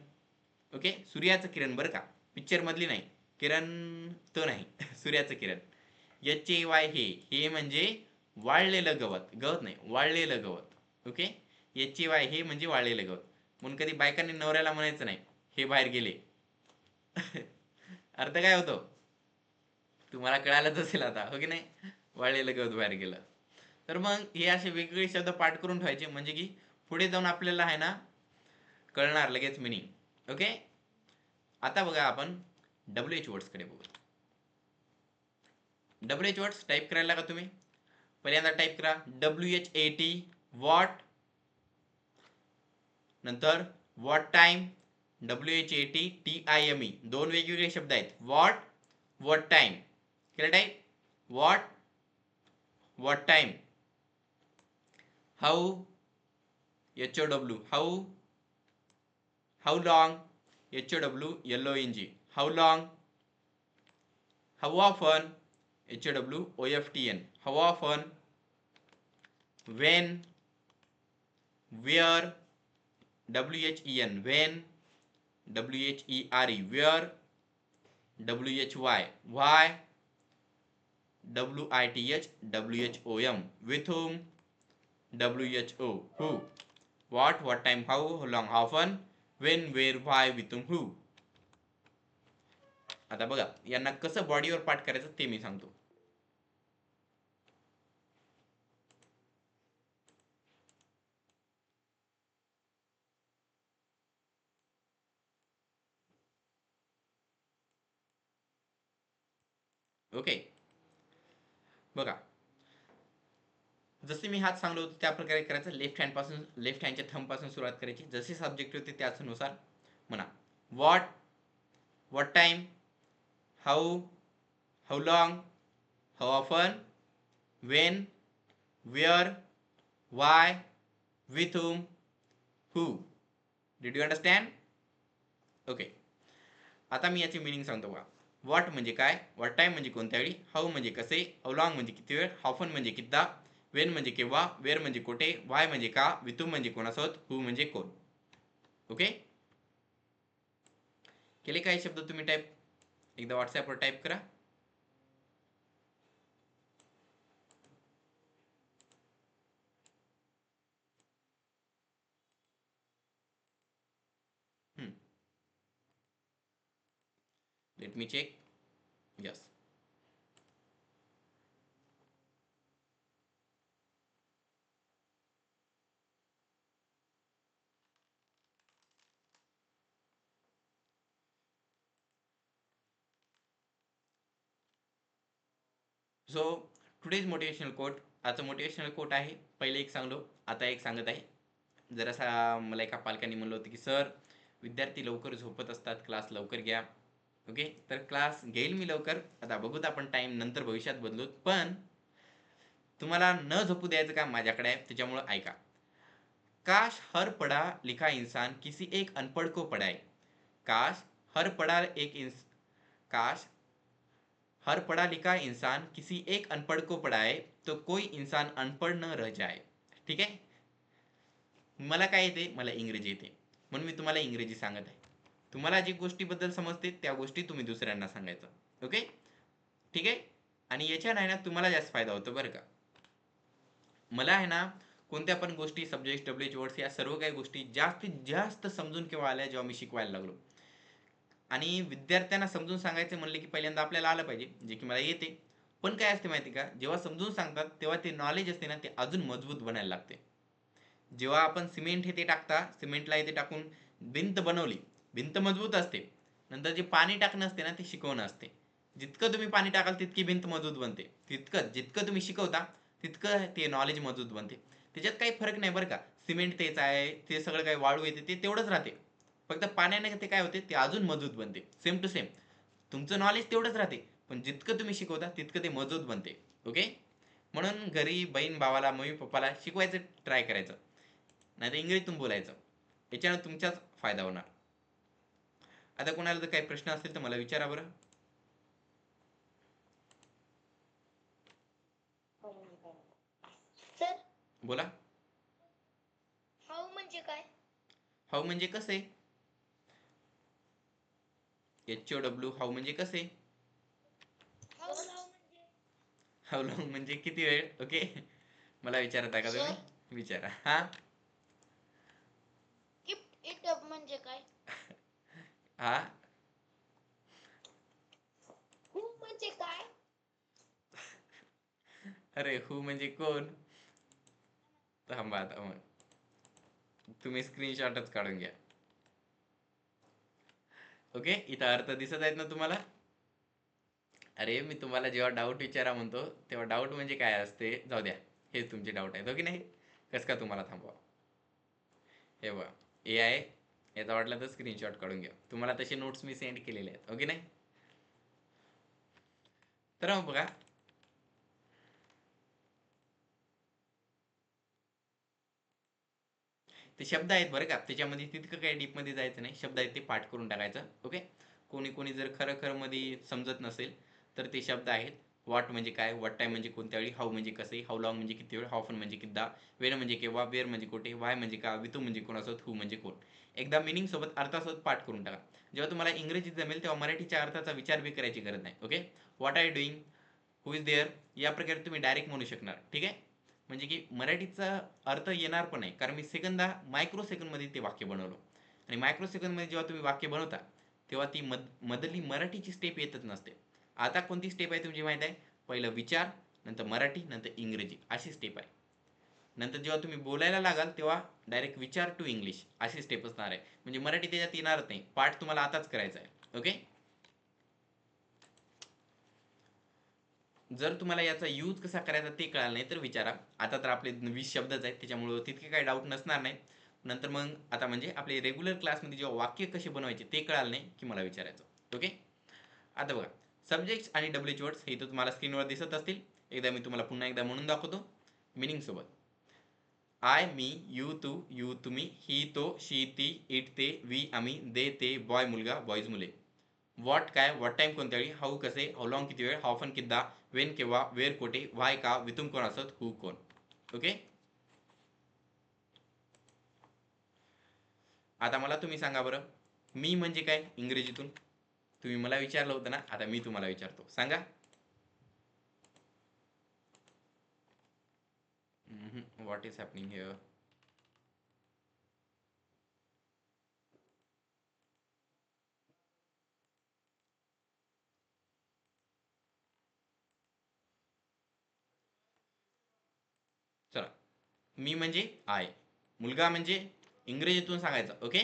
ओके. सूर्याचं किरण बरं का, पिक्चर मधली नाही, किरण तो नाही. सूर्याचं किरण. HAY हे, हे म्हणजे वाळलेलं गवत, गवत नाही वाळलेलं गवत. ओके. HAY हे म्हणजे वाळलेलं गवत. म्हणून कधी बायकांनी नवऱ्याला म्हणायचं नाही हे बाहेर गेले. अर्थ काय होतो तुम्हाला कळालंच असेल आता, हो की नाही? वाळलेलं गवत बाहेर गेलं. तर मग हे असे वेगवेगळे शब्द पाठ करून ठेवायचे, म्हणजे की पुढे जाऊन आपल्याला आहे ना कळणार लगेच मिनिंग. ओके. आता बघा आपण WH वर्ड्स कडे बघू. WH वर्ड्स टाईप करायला का तुम्ही? पहिल्यांदा टाईप करा WHAT वॉट, नंतर वॉट टाइम, WHAT TIME, दोन वेगवेगळे शब्द आहेत. What, what time. केलं type? What, what time. How, HOW, how, how long, HOW LONG, how long. How often, HOWOFTN, how often. when, where, WHEN when, WHERE where, WHY why, WITH WHOM with whom, WHO who. What time, how long, often, when, where, why, with whom, who. आता बघा, यांना कसं बॉडीवर पाठ करायचं ते मी सांगतो. Okay, बघा, जसे मी हात सांगलो होतो त्या प्रकारे करायचं. लेफ्ट हँडच्या थंब पासून सुरुवात करायची. जसे सब्जेक्ट होते त्यानुसार म्हणा. What time, how, how long, how often, when, where, why, with whom, who. Did you understand? Okay, आता मी याची मिनिंग सांगतो बघा. व्हॉट म्हणजे काय, व्हॉट टाइम म्हणजे कोणत्या वेळी, हाऊ म्हणजे कसे, हाऊ लॉंग म्हणजे किती वेळ, ऑफन म्हणजे कितीदा, वेन म्हणजे केव्हा, वेअर म्हणजे कुठे, वाय म्हणजे का, विथ whom म्हणजे कोणासोबत, हू म्हणजे कोण. ओके, केले काय शब्द तुम्ही टाईप? एकदा व्हॉट्सॲपवर टाईप करा. Let me check. Yes. So today's motivational quote. आजचं मोटिवेशनल कोट आहे. पहिले एक सांगलो, आता एक सांगत आहे. जरासा मला एका पालकांनी म्हणलं होतं की सर, विद्यार्थी लवकर झोपत असतात, क्लास लवकर घ्या. ओके, तर क्लास घेईल मी लवकर. आता बघूत आपण टाइम नंतर भविष्यात बदलू, पण तुम्हाला न झोपू द्यायचं काम माझ्याकडे आहे, त्याच्यामुळे ऐका. काश हर पढ़ा लिखा इंसान किसी एक अनपढ़ को पढ़ाए. काश हर पढ़ा एक इंस काश हर पढ़ा लिखा इंसान किसी एक अनपढ़ को पढ़ाए तो कोई इंसान अनपढ़ न रह जाए. ठीक आहे. मला काय येते, मला इंग्रजी येते, म्हणून मी तुम्हाला इंग्रजी सांगत आहे. तुम्हाला जी गोष्टीबद्दल समजते त्या गोष्टी तुम्ही दुसऱ्यांना सांगायचं. ओके, ठीक आहे. आणि याच्या नाही ना तुम्हाला जास्त फायदा होतो बरं का. मला आहे ना कोणत्या पण गोष्टी, सब्जेक्ट, डब्ल्यूएच वर्ड्स, या सर्व काही गोष्टी जास्तीत जास्त समजून केव्हा आल्या, जेव्हा मी शिकवायला लागलो. आणि विद्यार्थ्यांना समजून सांगायचं म्हणले की पहिल्यांदा आपल्याला आलं पाहिजे, जे की मला येते. पण काय असते माहिती का, जेव्हा समजून सांगतात तेव्हा ते नॉलेज असते ना, ते अजून मजबूत बनायला लागते. जेव्हा आपण सिमेंट हे ते टाकता, सिमेंटला इथे टाकून भिंत बनवली, भिंत मजबूत असते. नंतर जे पाणी टाकणं असते ना, ते शिकवणं असते. जितकं तुम्ही पाणी टाकाल तितकी भिंत मजबूत बनते. जितकं तुम्ही शिकवता तितकं ते नॉलेज मजबूत बनते. त्याच्यात काही फरक नाही बरं का. सिमेंट तेच आहे, ते सगळं काही वाळू येते ते तेवढंच राहते. फक्त पाण्याने ते काय होते, ते अजून मजबूत बनते. सेम टू सेम तुमचं नॉलेज तेवढंच राहते, पण जितकं तुम्ही शिकवता तितकं ते मजबूत बनते. ओके, म्हणून घरी बहीण भावाला, मम्मी पप्पाला शिकवायचं ट्राय करायचं, नाही तर इंग्रजीतून बोलायचं. याच्यानं तुमचाच फायदा होणार. आता कोणाला जर काही प्रश्न असतील तर मला विचारा बरं. सर, बोला. हाऊ म्हणजे काय? हाऊ म्हणजे कसे, HOW, हाऊ म्हणजे कसे. हाऊ लाव म्हणजे हाऊ लॉंग म्हणजे किती वेळ. ओके, मला विचारता का सर, तुम्ही, विचारा. हा, गिफ्ट इट अप म्हणजे काय? हा, हू म्हणजे काय? अरे हू म्हणजे कोण. थांबा आता मग तुम्ही स्क्रीनशॉटच काढून घ्या. ओके, इथं अर्थ दिसत आहेत ना तुम्हाला. अरे मी तुम्हाला जेव्हा डाऊट विचारा म्हणतो तेव्हा डाऊट म्हणजे काय असते, जाऊ द्या, हे तुमचे डाऊट आहेत. हो की नाही. कस का तुम्हाला थांबवा. हे बघा, ए आहे, याचा वाटलं तर स्क्रीनशॉट काढून घ्या. तुम्हाला तसे नोट्स मी सेंड केलेले आहेत. ओके नाही. तर मग बघा, ते शब्द आहेत बरं का, त्याच्यामध्ये तितकं काही डीपमध्ये जायचं नाही. शब्द आहेत ते पाठ करून टाकायचं. ओके, कोणी कोणी जर खरं खरं मध्ये समजत नसेल तर ते शब्द आहेत. व्हॉट म्हणजे काय, व्हॉट टाइम म्हणजे कोणत्या वेळी, हाऊ म्हणजे कसे, हाऊ लॉंग म्हणजे किती वेळ, हाऊ ऑफन म्हणजे कितीदा, वेन म्हणजे केव्हा, वेअर म्हणजे कुठे, वाय म्हणजे का, विथ म्हणजे कोणासोबत, हू म्हणजे कोण. एकदा मिनिंग सोबत, अर्थासोबत पाठ करून टाका. जेव्हा तुम्हाला इंग्रजी जमेल तेव्हा मराठीच्या अर्थाचा विचार बी करायची गरज नाही. Okay, what are you doing, who is there, या प्रकारे तुम्ही डायरेक्ट म्हणू शकणार. ठीक आहे, म्हणजे की मराठीचा अर्थ येणार पण नाही, कारण मी सेकंदा मायक्रो सेकंदमध्ये ते वाक्य बनवलं. आणि मायक्रो सेकंदमध्ये जेव्हा तुम्ही वाक्य बनवता तेव्हा ती मधली मराठीची स्टेप येतच नसते. आता कोणती स्टेप आहे तुमची माहित आहे? पहिलं विचार, नंतर मराठी, नंतर इंग्रजी अशी स्टेप आहे. नंतर जेव्हा तुम्ही बोलायला लागाल तेव्हा डायरेक्ट विचार टू इंग्लिश अशी स्टेप असणार आहे. म्हणजे मराठी त्याच्यात येणारच नाही. पाठ तुम्हाला आताच करायचा आहे. ओके. जर तुम्हाला याचा यूज कसा करायचा ते कळालं नाही तर विचारा. आता तर आपले 20 शब्दच आहेत, त्याच्यामुळे तितके काही डाऊट नसणार नाही. नंतर मग आता म्हणजे आपले रेग्युलर क्लासमध्ये जेव्हा वाक्य कसे बनवायचे ते कळालं नाही की मला विचारायचं. ओके. आता बघा, सब्जेक्ट्स आणि डब्ल्यूएच वर्ड्स हे तर तुम्हाला स्क्रीनवर दिसत असतील. एकदा मी तुम्हाला पुन्हा एकदा म्हणून दाखवतो मिनिंग सोबत. आय, मी, यू, तू, यू, तुम्ही, ही, तो, शी, ती, इट, ते, वी, आम्ही, दे, ते, बॉय, मुलगा, बॉईज, मुले. व्हॉट काय, व्हॉट टाइम कोणत्या वेळी, हाऊ कसे, हाऊ लॉंग किती वेळ, हाऊ ऑफन कितदा, वेन केव्हा, वेअर कोठे, व्हाय का, विथून कोण असत, हू कोण. ओके. आता मला तुम्ही सांगा बरं, मी म्हणजे काय इंग्रजीतून? तुम्ही मला विचारलं होतं ना, आता मी तुम्हाला विचारतो, सांगा. What is happening here? चला, मी म्हणजे आय, मुलगा म्हणजे इंग्रजीतून सांगायचं. ओके.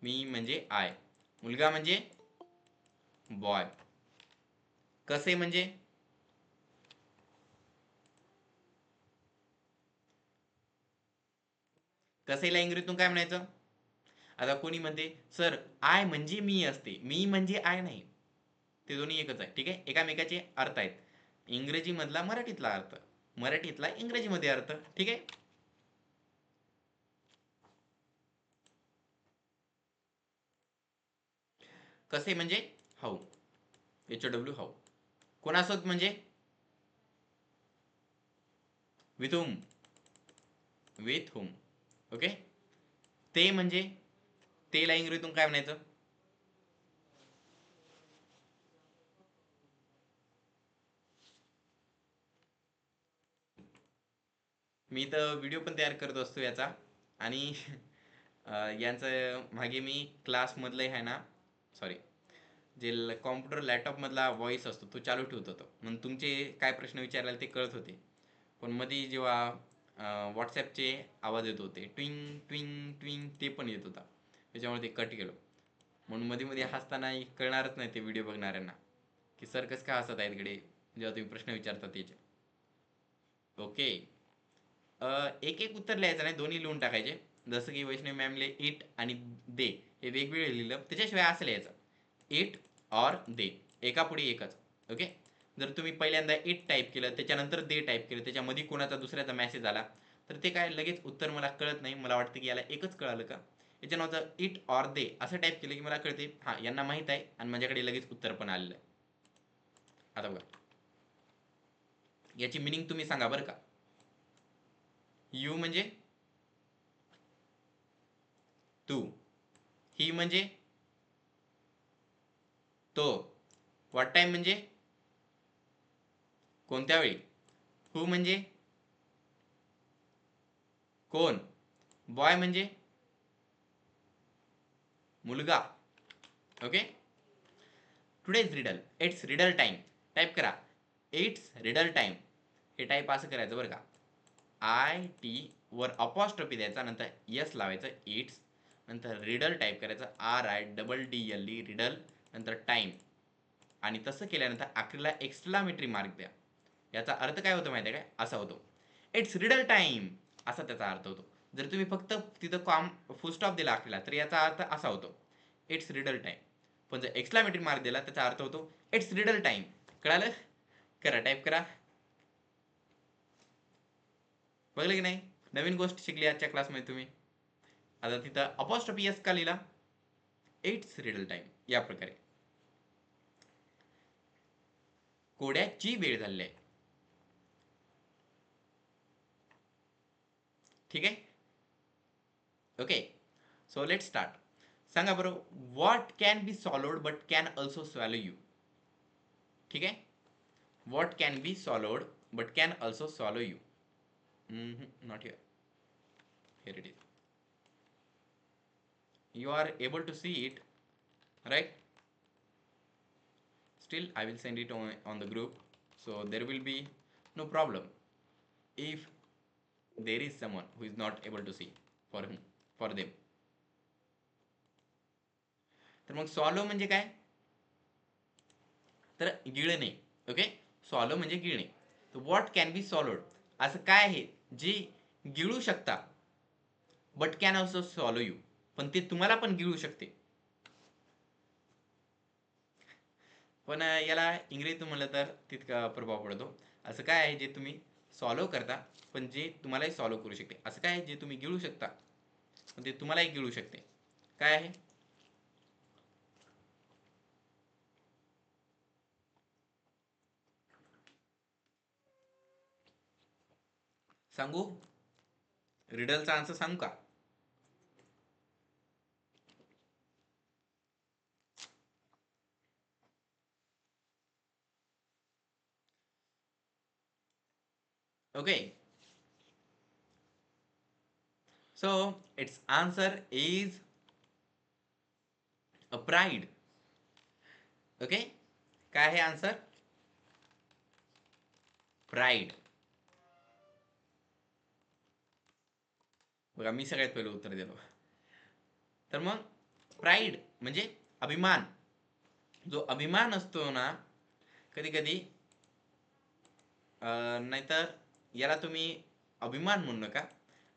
मी म्हणजे आय, मुलगा म्हणजे बॉय, कसे म्हणजे कसेला इंग्रजीतून काय म्हणायचं? आता कोणी म्हणते सर आय म्हणजे मी असते, मी म्हणजे आय नाही. ते दोन्ही एकच आहे. ठीक आहे, एकामेकाचे अर्थ आहेत. इंग्रजी मधला मराठीतला अर्थ, मराठीतला इंग्रजीमध्ये अर्थ. ठीक आहे. कसे म्हणजे हाऊ, HOW हाऊ. कोणासोबत म्हणजे with whom, with whom. Okay. ते म्हणजे तेला इंग्रजीतून काय म्हणायचं? मी तर व्हिडिओ पण तयार करत असतो याचा. आणि यांचं मागे मी क्लासमधलं आहे ना, सॉरी, जे कॉम्प्युटर लॅपटॉपमधला व्हॉइस असतो तो चालू ठेवत होतो, म्हणून तुमचे काय प्रश्न विचारायला ते कळत होते. पण मध्ये जेव्हा व्हॉट्सॲपचे आवाज येत होते ट्विंग ट्विंग ट्विंग, ते पण येत होता, त्याच्यामुळे ते कट केलं. म्हणून मध्ये मध्ये हसताना कळणारच नाही ते व्हिडिओ बघणाऱ्यांना की सर कसं काय हसत आहेत इकडे जेव्हा तुम्ही प्रश्न विचारता त्याचे. ओके. एक एक उत्तर लिहायचं नाही, दोन्ही लिहून टाकायचे. जसं की वैष्णवी मॅमले इट आणि दे हे वेगवेगळे लिहिलं, त्याच्याशिवाय असं लिहायचं इट ऑर दे, एका पुढे एकच. ओके. जर तुम्ही पहिल्यांदा इट टाईप केलं, त्याच्यानंतर दे टाईप केलं, त्याच्यामध्ये कोणाचा दुसऱ्याचा मेसेज आला तर ते काय लगेच उत्तर मला कळत नाही. मला वाटतं की याला एकच कळालं का. याच्या नावाचं इट ऑर दे असं टाईप केलं की मला कळते हां यांना माहीत आहे आणि माझ्याकडे लगेच उत्तर पण आलेलं आहे. आता बघा, याची मिनिंग तुम्ही सांगा बरं का. यू म्हणजे तू, ही म्हणजे तो, व्हॉट टाइम म्हणजे कोणत्या वेळी, हू म्हणजे कोण, बॉय म्हणजे मुलगा. Okay. Today's riddle, it's riddle time. Type करा इट्स रिडल टाइम. हे टाईप असं करायचं बरं का. IT वर अपॉस्ट्रॉफी द्यायचा, नंतर यस लावायचं इट्स, नंतर रिडल टाईप करायचं RIDDLE रिडल, नंतर टाइम. आणि तसं केल्यानंतर आखरीला एक्सक्लामेटरी मार्क द्या. याचा अर्थ काय होतो माहिती आहे काय? असा होतो इट्स रिडल टाइम, असा त्याचा अर्थ होतो. जर तुम्ही फक्त तिथं फुल स्टॉप दिला आखरीला तर याचा अर्थ असा होतो इट्स रिडल टाइम. पण जर एक्सक्लामेटरी मार्क दिला त्याचा अर्थ होतो इट्स रिडल टाइम. कळालं? करा, टाईप करा. बघलं की नाही, नवीन गोष्ट शिकली आजच्या क्लासमध्ये तुम्ही. आता तिथं अपॉस्ट्रॉफी एस का लिहिला, इट्स रिडल टाइम या प्रकारे. कोड्याची वेळ झालेली आहे. ठीक आहे. ओके. So let start. सांगा बरं, what can be swallowed but can also swallow you. ठीक आहे. What can be swallowed but can also swallow you. Not here, here it is. you are able to see it, right? Still I will send it on the group, so there will be no problem if there is someone who is not able to see for him, for them. तर मग सॉलो म्हणजे काय, तर गिळणे. Okay, सॉलो म्हणजे गिळणे. तर what can be swallowed, असं काय आहे जे गिळू शकता, बट कॅन ऑल्सो सॉलो यू, पण ते तुम्हाला पण गिळू शकते. पण याला इंग्रजीतून म्हणलं तर तितका प्रभाव पडतो. असं काय आहे जे तुम्ही सॉल्व करता पण जे तुम्हालाही सॉल्व करू शकते, असं काय आहे जे तुम्ही गिळू शकता पण ते तुम्हालाही गिळू शकते, काय आहे? सांगू, रिडलचा आन्सर सांगू का? Okay, so its answer is a pride. Okay, काय आहे आन्सर? प्राईड. बघा मी सगळ्यात पहिलं उत्तर दिलं. तर मग प्राईड म्हणजे अभिमान. जो अभिमान असतो ना, कधी कधी नाहीतर याला तुम्ही अभिमान म्हणू नका.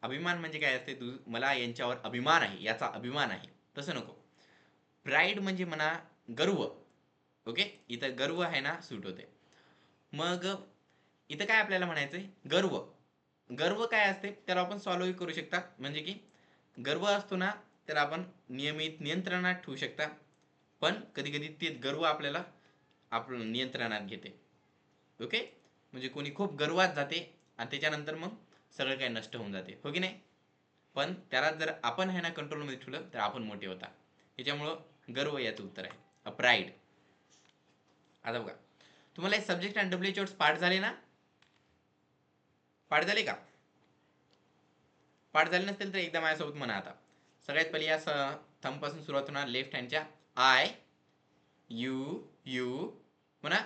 अभिमान म्हणजे काय असते, मला यांच्यावर अभिमान आहे, याचा अभिमान आहे, तसं नको. प्राईड म्हणजे म्हणा गर्व. ओके, इथं गर्व आहे ना, सूट होते. मग इथं काय आपल्याला म्हणायचंय, गर्व. गर्व काय असते त्याला आपण सॉल्व्ह करू शकता. म्हणजे की गर्व असतो ना, त्याला आपण नियमित नियंत्रणात ठेवू शकता, पण कधी कधी ते गर्व आपल्याला आपलं नियंत्रणात घेते. ओके, म्हणजे कोणी खूप गर्वात जाते आणि त्याच्यानंतर मग सगळं काही नष्ट होऊन जाते, हो की नाही? पण त्याला जर आपण आहे ना कंट्रोलमध्ये ठेवलं तर आपण मोठे होता. याच्यामुळं गर्व याचं उत्तर आहे, अ प्राईड. आता बघा, तुम्हाला हे सब्जेक्ट आणि डब्ल्यूएच पाठ झाले ना? पाठ झाले का? पाठ झाले नसतील तर एकदा माझ्यासोबत म्हणा. आता सगळ्यात पहिले या थंब पासून सुरुवात होणार, लेफ्ट हँडच्या. आय यू यू म्हणा,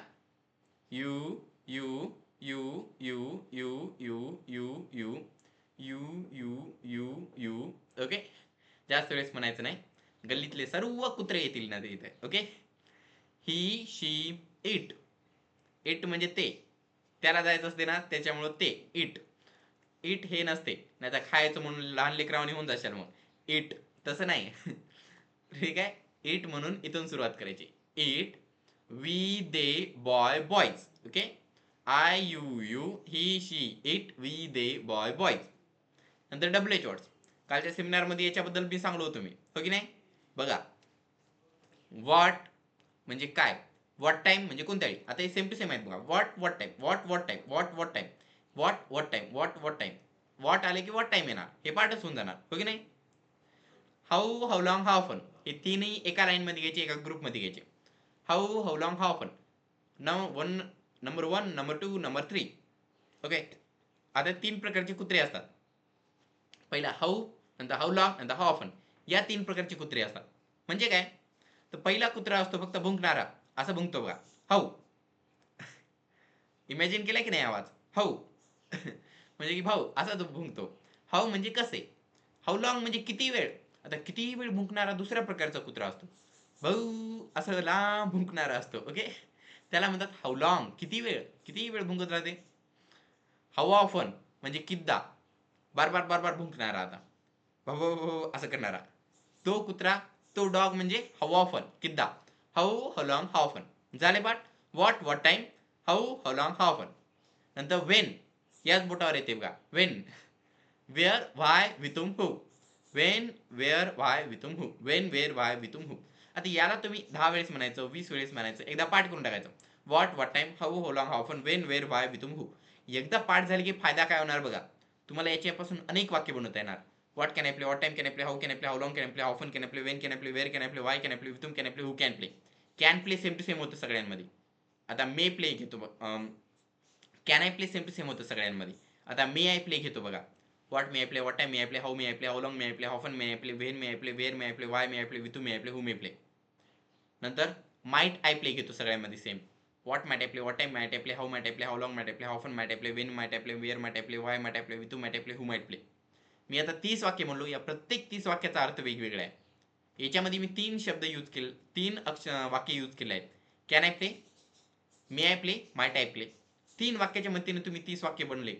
you you you you you you you you you you you you. Okay, जास्त वेळेस म्हणायचं नाही, गल्लीतले सर्व कुत्रे येतील ना ते इथे. Okay, he she it. It म्हणजे ते, त्याला जायचं असते ना, त्याच्यामुळं ते इट. इट हे नसते, नाही तर खायचं म्हणून लहान लेकरावानी होऊन जाशाल मग. इट तसं नाही. ठीक आहे, इट म्हणून इथून सुरुवात करायची. It, we they boy boys. Okay, I you you, he she it, we they boy boys. नंतर डब्ल्यूएच वर्ड्स. कालच्या सेमिनार मध्ये याच्याबद्दल मी सांगलो होतो मी, हो की नाही? बघा, व्हॉट म्हणजे काय, व्हॉट टाइम म्हणजे कोणत्या वेळी. आता हे सेम टू सेम आहेत बघा. What time, what time, what time, what time, what time. What आले की व्हॉट टाइम येणार, हे पाठच होऊन जाणार, हो की नाही? हाऊ लॉंग, हाऊ ऑफन, हे तीनही एका लाईन मध्ये घ्यायचे, एका ग्रुप मध्ये घ्यायचे. How long, how often. Number 1, number 2, number 3. Okay, आता 3 प्रकारचे कुत्रे असतात. पहिला हाऊ, नंतर हाऊ लॉंग, नंतर हाऊ ऑफन. या 3 प्रकारचे कुत्रे असतात. म्हणजे काय, तर पहिला कुत्रा असतो फक्त भुंकणारा, असं भुंकतो बघा, हाऊ. इमॅजिन केला की नाही आवाज, हाऊ. म्हणजे की भाऊ असा तो भुंकतो. हाऊ म्हणजे कसे. हाऊ लॉंग म्हणजे किती वेळ. आता किती वेळ भुंकणारा दुसऱ्या प्रकारचा कुत्रा असतो, भाऊ असं लांब भुंकणारा असतो. ओके, त्याला म्हणतात हाऊ लॉंग, किती वेळ भुंकत राहते. हाऊ ऑफन म्हणजे किद्दा, बार बार बार बार भुंकणारा, आता भाऊ असं करणारा तो कुत्रा, तो डॉग म्हणजे हाऊ ऑफन, किद्दा. हाऊ लॉंग, हाऊ ऑफन झाले पाठ. What time, how long, how often. नंतर वेन, याच बोटावर येते बघा, when. Where, why, with whom, who. When, where, why, with whom, who. When, where, why, with whom, who. आता याला तुम्ही 10 वेळेस म्हणायचं, 20 वेळेस म्हणायचं, एकदा पाठ करून टाकायचं. What time, how long, how often, when, where, why, with whom, who. एकदा पाठ झाले की फायदा काय होणार बघा, तुम्हाला याच्यापासून अनेक वाक्य बनवता येणार. What can I play, what time can I play, how can I play, how long can I play, how often can I play, when can I play, where can I play, why can I play, with whom can I play, who can play. Can play same to same होतं सगळ्यांमध्ये. आता may play घेतो, can I play same to same होतं सगळ्यांमध्ये. आता may I play घेतो बघा, what may I play, what time may I play, how may I play, how long may I play, how often may I play, when may I play, where may I play, why may I play, with may I play, who may play. नंतर might I play घेतो सगळ्यामध्ये same. What might I play, what time might I play, how might I play, how long might I play, how often might I play, when might I play, where might I play, why might I play, with might I play, who might play. मी आता 30 वाक्य म्हणलो, या प्रत्येक 30 वाक्याचा अर्थ वेगवेगळा आहे. याच्यामध्ये मी 3 शब्द यूज केले, 3 वाक्य यूज केले आहेत. Can I play, may I play, might I play. 3 वाक्याच्या मदतीने तुम्ही 30 वाक्य बनले.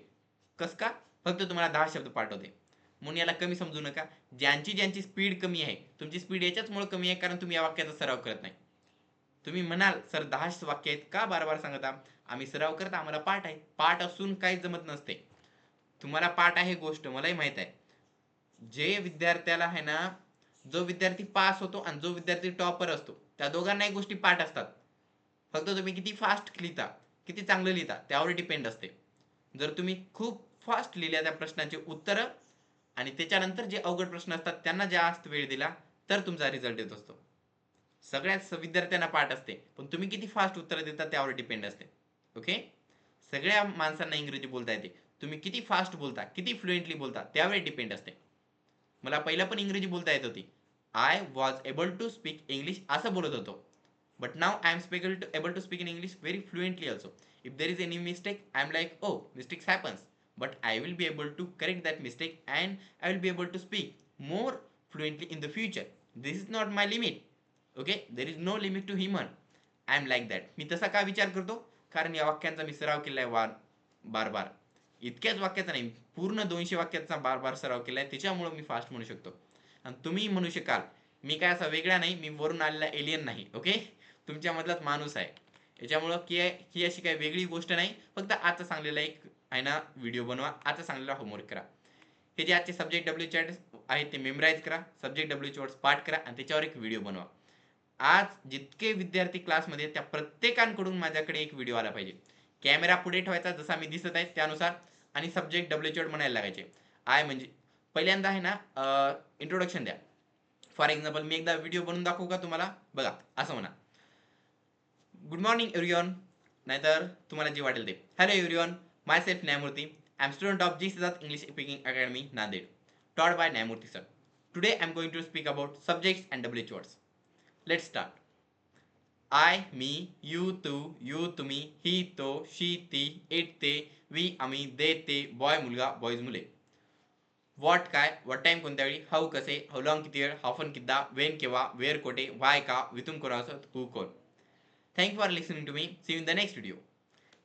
कस का? फक्त तुम्हाला 10 शब्द पाठवते. म्हणून याला कमी समजू नका. ज्यांची स्पीड कमी आहे, तुमची स्पीड याच्याचमुळे कमी आहे कारण तुम्ही या वाक्याचा सराव करत नाही. तुम्ही म्हणाल सर 10 वाक्य आहेत का बार बार सांगता? आम्ही सराव करता, आम्हाला पाठ आहे. पाठ असून काही जमत नसते. तुम्हाला पाठ आहे गोष्ट मलाही माहित आहे. जे विद्यार्थ्याला आहे ना, जो विद्यार्थी पास होतो आणि जो विद्यार्थी टॉपर असतो, त्या दोघांनाही गोष्टी पाठ असतात. फक्त तुम्ही किती फास्ट लिहिता, किती चांगलं लिहिता त्यावर डिपेंड असते. जर तुम्ही खूप फास्ट लिहिल्या त्या प्रश्नांची उत्तरं आणि त्याच्यानंतर जे अवघड प्रश्न असतात त्यांना जास्त वेळ दिला तर तुमचा रिझल्ट येत असतो. सगळ्याच विद्यार्थ्यांना पाठ असते, पण तुम्ही किती फास्ट उत्तर देता त्यावर डिपेंड असते. ओके. सगळ्या माणसांना इंग्रजी बोलता येते, तुम्ही किती फास्ट बोलता, किती फ्लुएंटली बोलता त्यावर डिपेंड असते. मला पहिला पण इंग्रजी बोलता येत होती. I was able to speak English असं बोलत होतो. But now I am able to speak in English very fluently also. If there is any mistake, I am like, oh, mistakes happens. But I will be able to correct that mistake and I will be able to speak more fluently in the future. This is not my limit. Okay, there is no limit to human. I am like that. मी तसा का विचार करतो? कारण या वाक्यांचा मी सराव केलाय बार बार. इतक्याच वाक्याचा नाही, पूर्ण 200 वाक्याचा बार बार सराव केलाय, त्याच्यामुळे मी फास्ट म्हणू शकतो. आणि तुम्ही म्हणू शकाल, मी काय असा वेगळा नाही, मी वरून आलेला एलियन नाही. ओके, तुमच्यामधलाच माणूस आहे. याच्यामुळं की ही अशी काही वेगळी गोष्ट नाही. फक्त आता सांगलेला एक आहे ना व्हिडिओ बनवा, आता सांगलेला होमवर्क करा. हे जे आजचे सब्जेक्ट डब्ल्यूचे आहेत ते मेमराईज करा, सब्जेक्ट डब्ल्यूचे वर्ड्स पाठ करा आणि त्याच्यावर एक व्हिडिओ बनवा. आज जितके विद्यार्थी क्लासमध्ये त्या प्रत्येकांकडून माझ्याकडे एक व्हिडिओ आला पाहिजे. कॅमेरा पुढे ठेवायचा जसा मी दिसत आहे त्यानुसार आणि सब्जेक्ट डब्ल्यूचे वर्ड म्हणायला लागायचे. आय म्हणजे पहिल्यांदा आहे ना इंट्रोडक्शन द्या. फॉर एक्झाम्पल मी एकदा व्हिडिओ बनवून दाखवू का तुम्हाला? बघा, असं म्हणा, गुड मॉर्निंग एव्हरीवन, नाहीतर तुम्हाला जे वाटेल ते. Hello everyone, myself Nyaymurti. I am student of G Siddharth English speaking academy Nanded, taught by Nyaymurti sir. Today I am going to speak about subjects and WH words. Let's start. I, me, you, तू, you, तुम्ही, he, तो, शी, ती, it, ते, we, आम्ही, दे, ते, boy, मुलगा, boys, मुले. What काय, व्हॉट टाइम कोणत्या वेळी, हाऊ कसे, हाऊ लॉंग किती वेळ, हाऊ किद्दा, वेन केव्हा, वेअर कोठे, वाय का, विथून कोणाचं, हू कोण. Thank for listening to me. See you in the next video.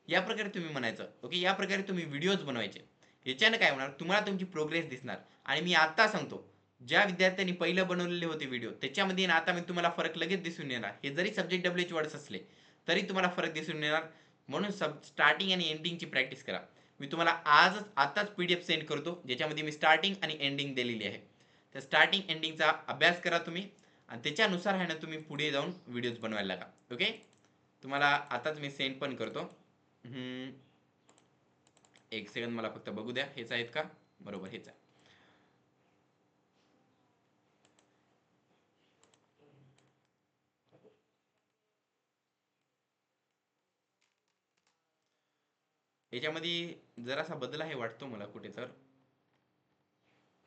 या प्रकारे तुम्ही म्हणायचं. ओके, या प्रकारे तुम्ही व्हिडिओज बनवायचे. याच्यानं काय होणार, तुम्हाला तुमची प्रोग्रेस दिसणार. आणि मी आता सांगतो, ज्या विद्यार्थ्यांनी पहिलं बनवलेले होते व्हिडिओ त्याच्यामध्ये आता मी तुम्हाला फरक लगेच दिसून येणार. हे जरी सब्जेक्ट डब्ल्यूचे वर्ड्स असले तरी तुम्हाला फरक दिसून येणार. म्हणून स्टार्टिंग आणि एंडिंगची प्रॅक्टिस करा. मी तुम्हाला आताच PDF सेंड करतो ज्याच्यामध्ये मी स्टार्टिंग आणि एंडिंग दिलेली आहे. त्या स्टार्टिंग एंडिंगचा अभ्यास करा तुम्ही आणि त्याच्यानुसार आहे ना तुम्ही पुढे जाऊन व्हिडिओज बनवायला लागा. ओके, तुम्हाला आताच मी सेंड पण करतो. एक सेकंद मला फक्त बघू द्या, हेच आहेत का? बरोबर, हेच आहे. याच्यामध्ये जरासा बदल आहे वाटतो मला कुठे, तर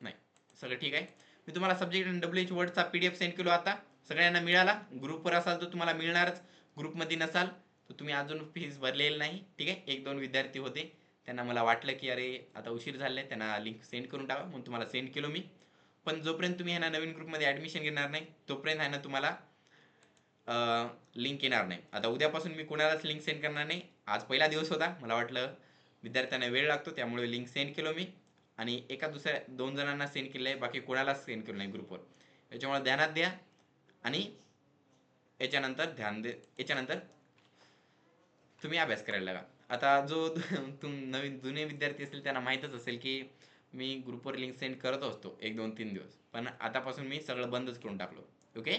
नाही, सगळं ठीक आहे. मी तुम्हाला सब्जेक्ट आणि WH वर्डचा PDF सेंड केलो. आता सगळ्यांना मिळाला. ग्रुपवर असाल तर तुम्हाला मिळणारच, ग्रुपमध्ये नसाल तर तुम्ही अजून फीस भरलेली नाही. ठीक आहे, 1-2 विद्यार्थी होते, त्यांना मला वाटलं की अरे आता उशीर झाले, त्यांना लिंक सेंड करून टाका म्हणून तुम्हाला सेंड केलो मी. पण जोपर्यंत तुम्ही ह्यांना नवीन ग्रुपमध्ये ॲडमिशन घेणार नाही तोपर्यंत आहे ना तुम्हाला लिंक येणार नाही. आता उद्यापासून मी कोणालाच लिंक सेंड करणार नाही. आज पहिला दिवस होता, मला वाटलं विद्यार्थ्यांना वेळ लागतो त्यामुळे लिंक सेंड केलो मी आणि एका दुसऱ्या 2 जणांना सेंड केलं आहे, बाकी कोणालाच सेंड केलं नाही ग्रुपवर. याच्यामुळे ध्यानात द्या आणि याच्यानंतर तुम्ही अभ्यास करायला लागा. आता जो नवीन जुने विद्यार्थी असतील त्यांना माहीतच असेल की मी ग्रुपवर लिंक सेंड करत असतो 1-2-3 दिवस, पण आतापासून मी सगळं बंदच करून टाकलो. ओके,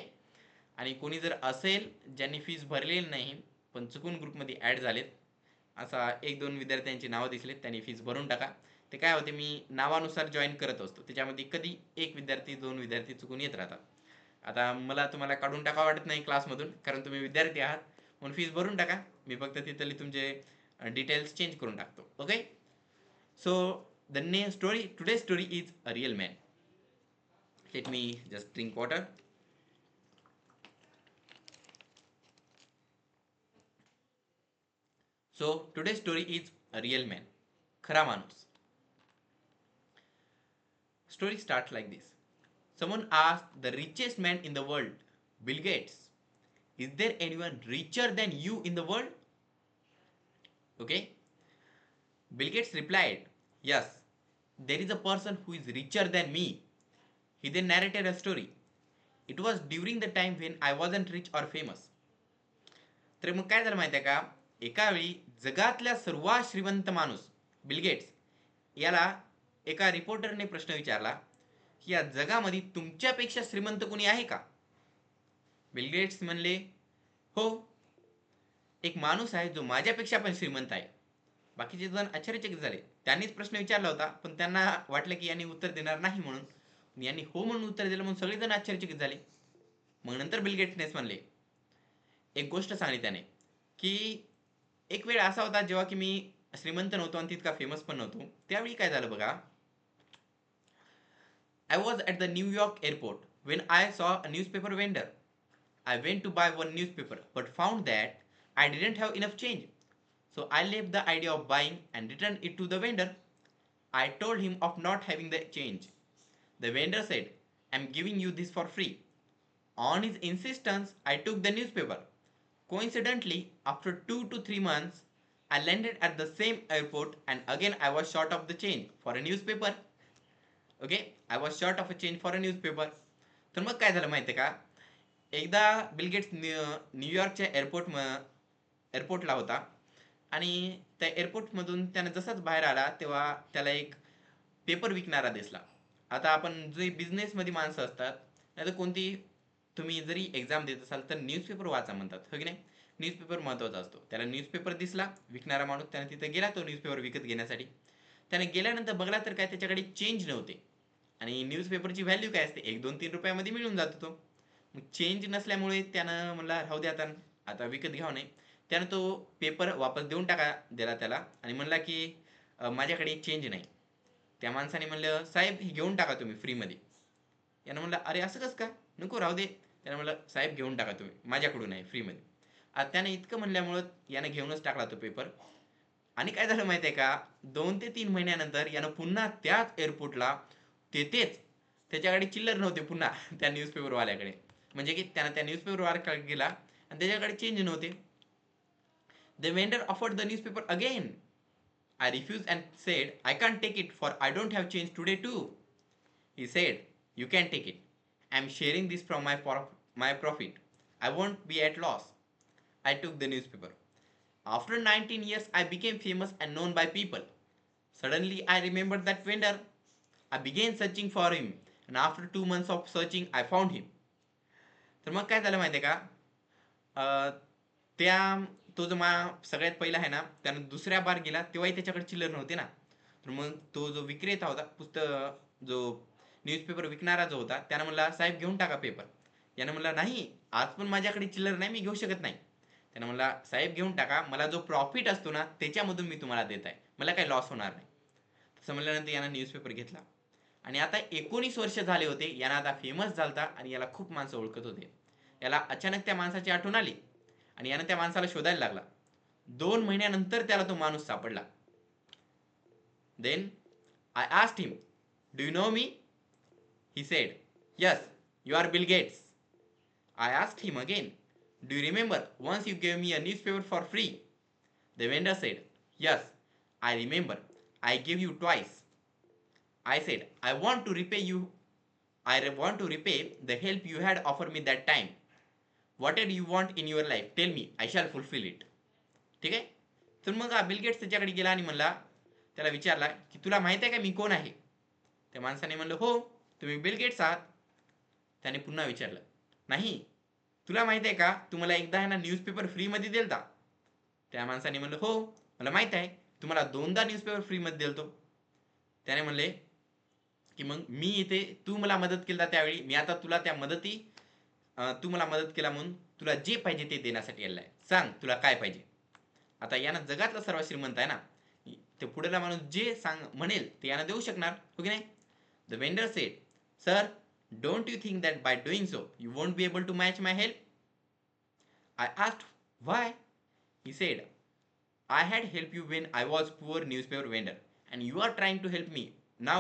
आणि कोणी जर असेल ज्यांनी फीस भरलेली नाही पण चुकून ग्रुपमध्ये ॲड झालेत, असा 1-2 विद्यार्थ्यांची नावं दिसलेत, त्यांनी फीस भरून टाका. ते काय होते, मी नावानुसार जॉईन करत असतो, त्याच्यामध्ये कधी 1 विद्यार्थी 2 विद्यार्थी चुकून येत राहतात. आता मला तुम्हाला काढून टाका वाटत नाही क्लासमधून, कारण तुम्ही विद्यार्थी आहात, म्हणून फीस भरून टाका. मी फक्त तिथले तुमचे डिटेल्स चेंज करून टाकतो. Okay, so Today's story is a real man. Let me just drink water. So today's story is a real man, खरा माणूस. Story starts like this. Someone asked the richest man in the world, Bill Gates, is there anyone richer than you in the world? Okay. Bill Gates replied, yes, there is a person who is richer than me. He then narrated a story. It was during the time when I wasn't rich or famous. तर मग काय झालं माहिती आहे का, एका वेळी जगातल्या सर्वात श्रीमंत माणूस बिल गेट्स याला एका रिपोर्टरने प्रश्न विचारला की या जगामध्ये तुमच्यापेक्षा श्रीमंत कोणी आहे का? बिल गेट्स म्हणले, हो, एक माणूस आहे जो माझ्यापेक्षा पण श्रीमंत आहे. बाकीचे जण आश्चर्यचकित झाले. त्यांनीच प्रश्न विचारला होता, पण त्यांना वाटलं की यांनी उत्तर देणार नाही म्हणून. यांनी हो म्हणून उत्तर दिलं म्हणून सगळेजण आश्चर्यचकित झाले. मग नंतर बिल गेट्सनेच म्हणले, एक गोष्ट सांगली त्याने की एक वेळ असा होता जेव्हा की मी श्रीमंत नव्हतो आणि तितका फेमस पण नव्हतो. त्यावेळी काय झालं बघा, I was at the New York airport when I saw a newspaper vendor. I went to buy one newspaper but found that I didn't have enough change. So I left the idea of buying and returned it to the vendor. I told him of not having the change. The vendor said, I'm giving you this for free. On his insistence, I took the newspaper. Coincidentally, after 2 to 3 months, I landed at the same airport and again I was short of the change for a newspaper. Okay, I was short of a change for a newspaper. तर मग काय झालं माहिती आहे का, एकदा Bill Gates न्यूयॉर्कच्या एअरपोर्टला होता आणि त्या एअरपोर्टमधून त्याने जसाच बाहेर आला तेव्हा त्याला एक पेपर विकणारा दिसला. आता आपण जे बिझनेसमध्ये माणसं असतात, नाही तर कोणती तुम्ही जरी एक्झाम देत असाल तर न्यूजपेपर वाचा म्हणतात, हो की नाही. न्यूजपेपर महत्त्वाचा असतो. त्याला न्यूजपेपर दिसला, विकणारा माणूस, त्याने तिथे गेला तो न्यूजपेपर विकत घेण्यासाठी. त्याने गेल्यानंतर बघला तर काय त्याच्याकडे चेंज नव्हते. आणि न्यूजपेपरची व्हॅल्यू काय असते, 1-2-3 रुपयामध्ये मिळून जातो तो. मग चेंज नसल्यामुळे त्यानं म्हणला राहू दे, आता विकत घ्यावं नाही. त्यानं तो पेपर वापस देऊन दिला त्याला आणि म्हणला की माझ्याकडे चेंज नाही. त्या माणसाने म्हणलं, साहेब हे घेऊन टाका तुम्ही फ्रीमध्ये. यानं म्हणलं, अरे असं कसं का, नको राहू दे. त्यानं म्हणलं, साहेब घेऊन टाका तुम्ही, माझ्याकडून आहे फ्रीमध्ये. आता त्याने इतकं म्हणल्यामुळं यानं घेऊनच टाकला तो पेपर. आणि काय झालं माहिती आहे का, 2 ते 3 महिन्यानंतर यानं पुन्हा त्याच एअरपोर्टला तेच त्याच्याकडे चिल्लर नव्हते पुन्हा त्या न्यूजपेपरवाल्याकडे. म्हणजे की त्यानं त्या न्यूजपेपरवाल्याकडे गेला आणि त्याच्याकडे चेंज नव्हते. The vendor offered the newspaper again. I refused and said, I can't take it for I don't have change today too. He said, you can take it. I'm sharing this from my profit. I won't be at loss. I took the newspaper. After 19 years, I became famous and known by people. Suddenly, I remembered that vendor. I began searching for him, and after 2 months of searching, I found him. तर मग काय झालं माहिती आहे का, तो जो सगळ्यात पहिला आहे ना, त्यानं दुसऱ्या बार गेला तेव्हाही त्याच्याकडे चिल्लर नव्हते ना. तर मग तो जो विक्रेता होता, जो न्यूजपेपर विकणारा जो होता, त्यानं म्हणला, साहेब घेऊन टाका पेपर. यानं म्हणला, नाही, आज पण माझ्याकडे चिल्लर नाही, मी घेऊ शकत नाही. त्यानं म्हणला, साहेब घेऊन टाका, मला जो प्रॉफिट असतो ना त्याच्यामधून मी तुम्हाला देत आहे, मला काही लॉस होणार नाही. तसं म्हणल्यानंतर यानं न्यूजपेपर घेतला आणि आता 19 वर्ष झाले होते. यानं आता फेमस झालता आणि याला खूप माणसं ओळखत होते. याला अचानक त्या माणसाची आठवण आली आणि यानं त्या माणसाला शोधायला लागला. 2 महिन्यानंतर त्याला तो माणूस सापडला. Then I asked him, do you know me? He said, yes, you are Bill Gates. I asked him again, do you remember once you gave me a newspaper for free? The vendor said, yes, I remember. I gave you twice. I said, I want to repay the help you had offered me that time. Whatever you want in your life, tell me, I shall fulfill it. ठीक आहे. तर मग Bill Gates त्याच्याकडे गेला आणि म्हणला, त्याला विचारला की तुला माहित आहे का मी कोण आहे? त्या माणसाने म्हणलं, हो, तुम्ही बिल गेट्स आहात. त्याने पुन्हा विचारलं, नाही, तुला माहित आहे का तू मला एकदा आहे ना न्यूजपेपर फ्रीमध्ये दिलता? त्या माणसाने म्हणलं, हो, मला माहित आहे, तुम्हाला 2दा न्यूजपेपर फ्रीमध्ये दिलतो. त्याने म्हणले की मग मी इथे तू मला मदत केला त्यावेळी, मी आता तुला तू मला मदत केला म्हणून तुला जे पाहिजे ते देण्यासाठी आलाय. सांग तुला काय पाहिजे. आता यानं जगातला सर्वात श्रीमंत आहे ना, ते पुढला माणूस जे म्हणेल ते यानं देऊ शकणार, हो की नाही? The vendor said, sir don't you think that by doing so you won't be able to match my help? I asked why. He said, I had helped you when I was poor newspaper vendor, and you are trying to help me now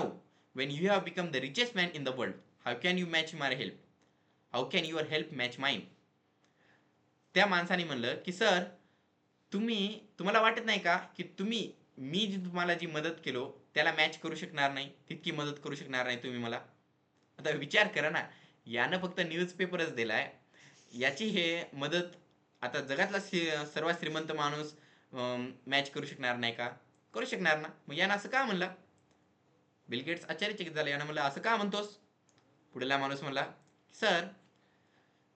when you have become the richest man in the world. How can you match my help? How can your help match mine? त्या माणसाने म्हणलं की sir तुम्हाला वाटत नाही का की मी जी तुम्हाला जी मदत केलो त्याला मॅच करू शकणार नाही, तितकी मदत करू शकणार नाही तुम्ही मला? आता विचार करा ना, यानं फक्त न्यूजपेपरच दिलाय, याची हे मदत आता जगातला सर्वात श्रीमंत माणूस मॅच करू शकणार नाही का? करू शकणार ना. मग यानं असं का म्हणला? बिल गेट्स आश्चर्यचकित झाला. यानं म्हणलं असं का म्हणतोस? पुढला माणूस म्हणला, सर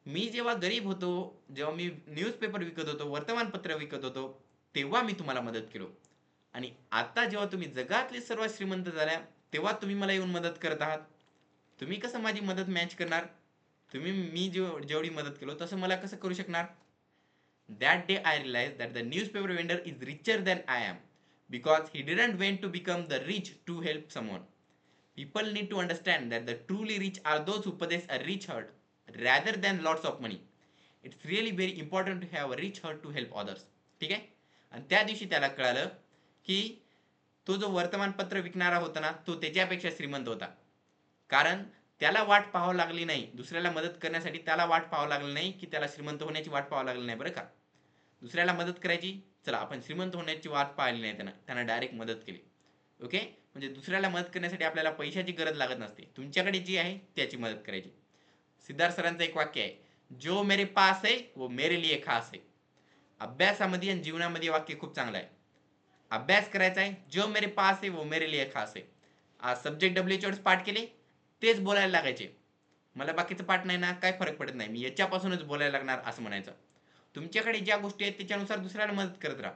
मी जेव्हा गरीब होतो, जेव्हा मी न्यूजपेपर विकत होतो, वर्तमानपत्र विकत होतो, तेव्हा मी तुम्हाला मदत केलो, आणि आता जेव्हा तुम्ही जगातले सर्वात श्रीमंत झाल्या तेव्हा तुम्ही मला येऊन मदत करत आहात. तुम्ही कसं माझी मदत मॅच करणार? मी जेवढी मदत केलो तसं मला कसं करू शकणार? That day I realized that the newspaper vendor is richer than I am because he didn't want to become the rich to help someone. People need to understand that the truly rich are those who possess a rich heart rather than lots of money. It's really very important to have a rich heart to help others. ठीक आहे? आणि त्या दिवशी त्याला कळालं की तो जो वर्तमानपत्र विकणारा होता ना, तो त्याच्यापेक्षा श्रीमंत होता. कारण त्याला वाट पाहावं लागली नाही, दुसऱ्याला मदत करण्यासाठी त्याला वाट पाहावं लागली नाही की त्याला श्रीमंत होण्याची वाट पाहावं लागली नाही. बरं का, दुसऱ्याला मदत करायची, चला आपण श्रीमंत होण्याची वाट पाहिली नाही, त्यानं डायरेक्ट मदत केली. ओके, म्हणजे दुसऱ्याला मदत करण्यासाठी आपल्याला पैशाची गरज लागत नसते, तुमच्याकडे जी आहे त्याची मदत करायची. सिद्धार्थ सरांचं एक वाक्य आहे, जो मेरे पास है वो मेरे लिए खास है. अभ्यासामध्ये आणि जीवनामध्ये वाक्य खूप चांगलं आहे. अभ्यास करायचा आहे, जो मेरे पास है वो मेरे लिए खास है. आज सब्जेक्ट डब्ल्यूएच पाठ केले, तेच बोलायला लागायचे. मला बाकीचं पाठ नाही ना, काय फरक पडत नाही, मी याच्यापासूनच बोलायला लागणार असं म्हणायचं. तुमच्याकडे ज्या गोष्टी आहेत त्याच्यानुसार दुसऱ्याला मदत करत राहा.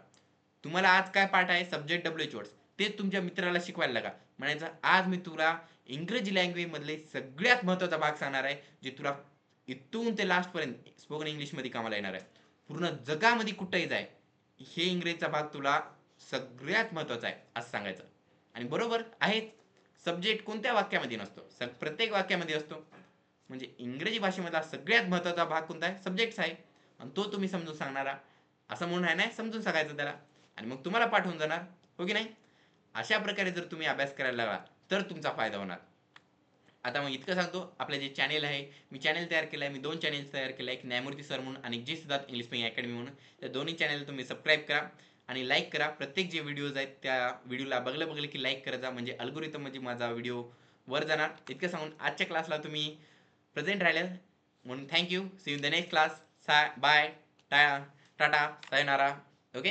तुम्हाला आज काय पाठ आहे, सब्जेक्ट डब्ल्यूएच वर्ड्स, ते तुमच्या मित्राला शिकवायला लागा. म्हणायचं आज मी तुला इंग्रजी लँग्वेज मधले सगळ्यात महत्त्वाचा भाग सांगणार आहे, जे तुला इथून ते लास्ट पर्यंत स्पोकन इंग्लिश मध्ये कामाला येणार आहे. पूर्ण जगामध्ये कुठेही जाय, हे इंग्रजीचा भाग तुला सगळ्यात महत्त्वाचा आहे असं सांगायचं. आणि बरोबर आहे, सब्जेक्ट कोणत्या वाक्यामध्ये नसतो, प्रत्येक वाक्यामध्ये असतो. म्हणजे इंग्रजी भाषेमधला सगळ्यात महत्त्वाचा भाग कोणता आहे? सब्जेक्ट आहे, आणि तो तुम्ही समजून सांगणारा, असं म्हणून आहे ना, समजून सांगायचं त्याला, आणि मग तुम्हाला पाठ होऊन जाणार, हो की नाही? अशा प्रकारे जर तुम्ही अभ्यास करायला लागला तर तुमचा फायदा होणार. आता मग इतकं सांगतो, आपलं जे चॅनेल आहे, मी चॅनेल तयार केलं आहे, मी 2 चॅनेल्स तयार केलं आहे, एक न्यायमूर्ती सर म्हणून आणि जी सिद्धार्थ इंग्लिश स्पीकिंग अकॅडमी म्हणून. त्या दोन्ही चॅनेल तुम्ही सबस्क्राईब करा आणि लाईक करा. प्रत्येक जे व्हिडिओज आहेत त्या व्हिडिओला बघले की लाईक करत जा, म्हणजे अल्गोरिथम म्हणजे माझा व्हिडिओ वर जाणार. इतकं सांगून आजच्या क्लासला तुम्ही प्रेझेंट राहिले म्हणून thank you. See you in the next class. Bye, tata, sayonara. Okay,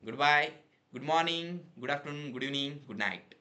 goodbye, good morning, good afternoon, good evening, good night.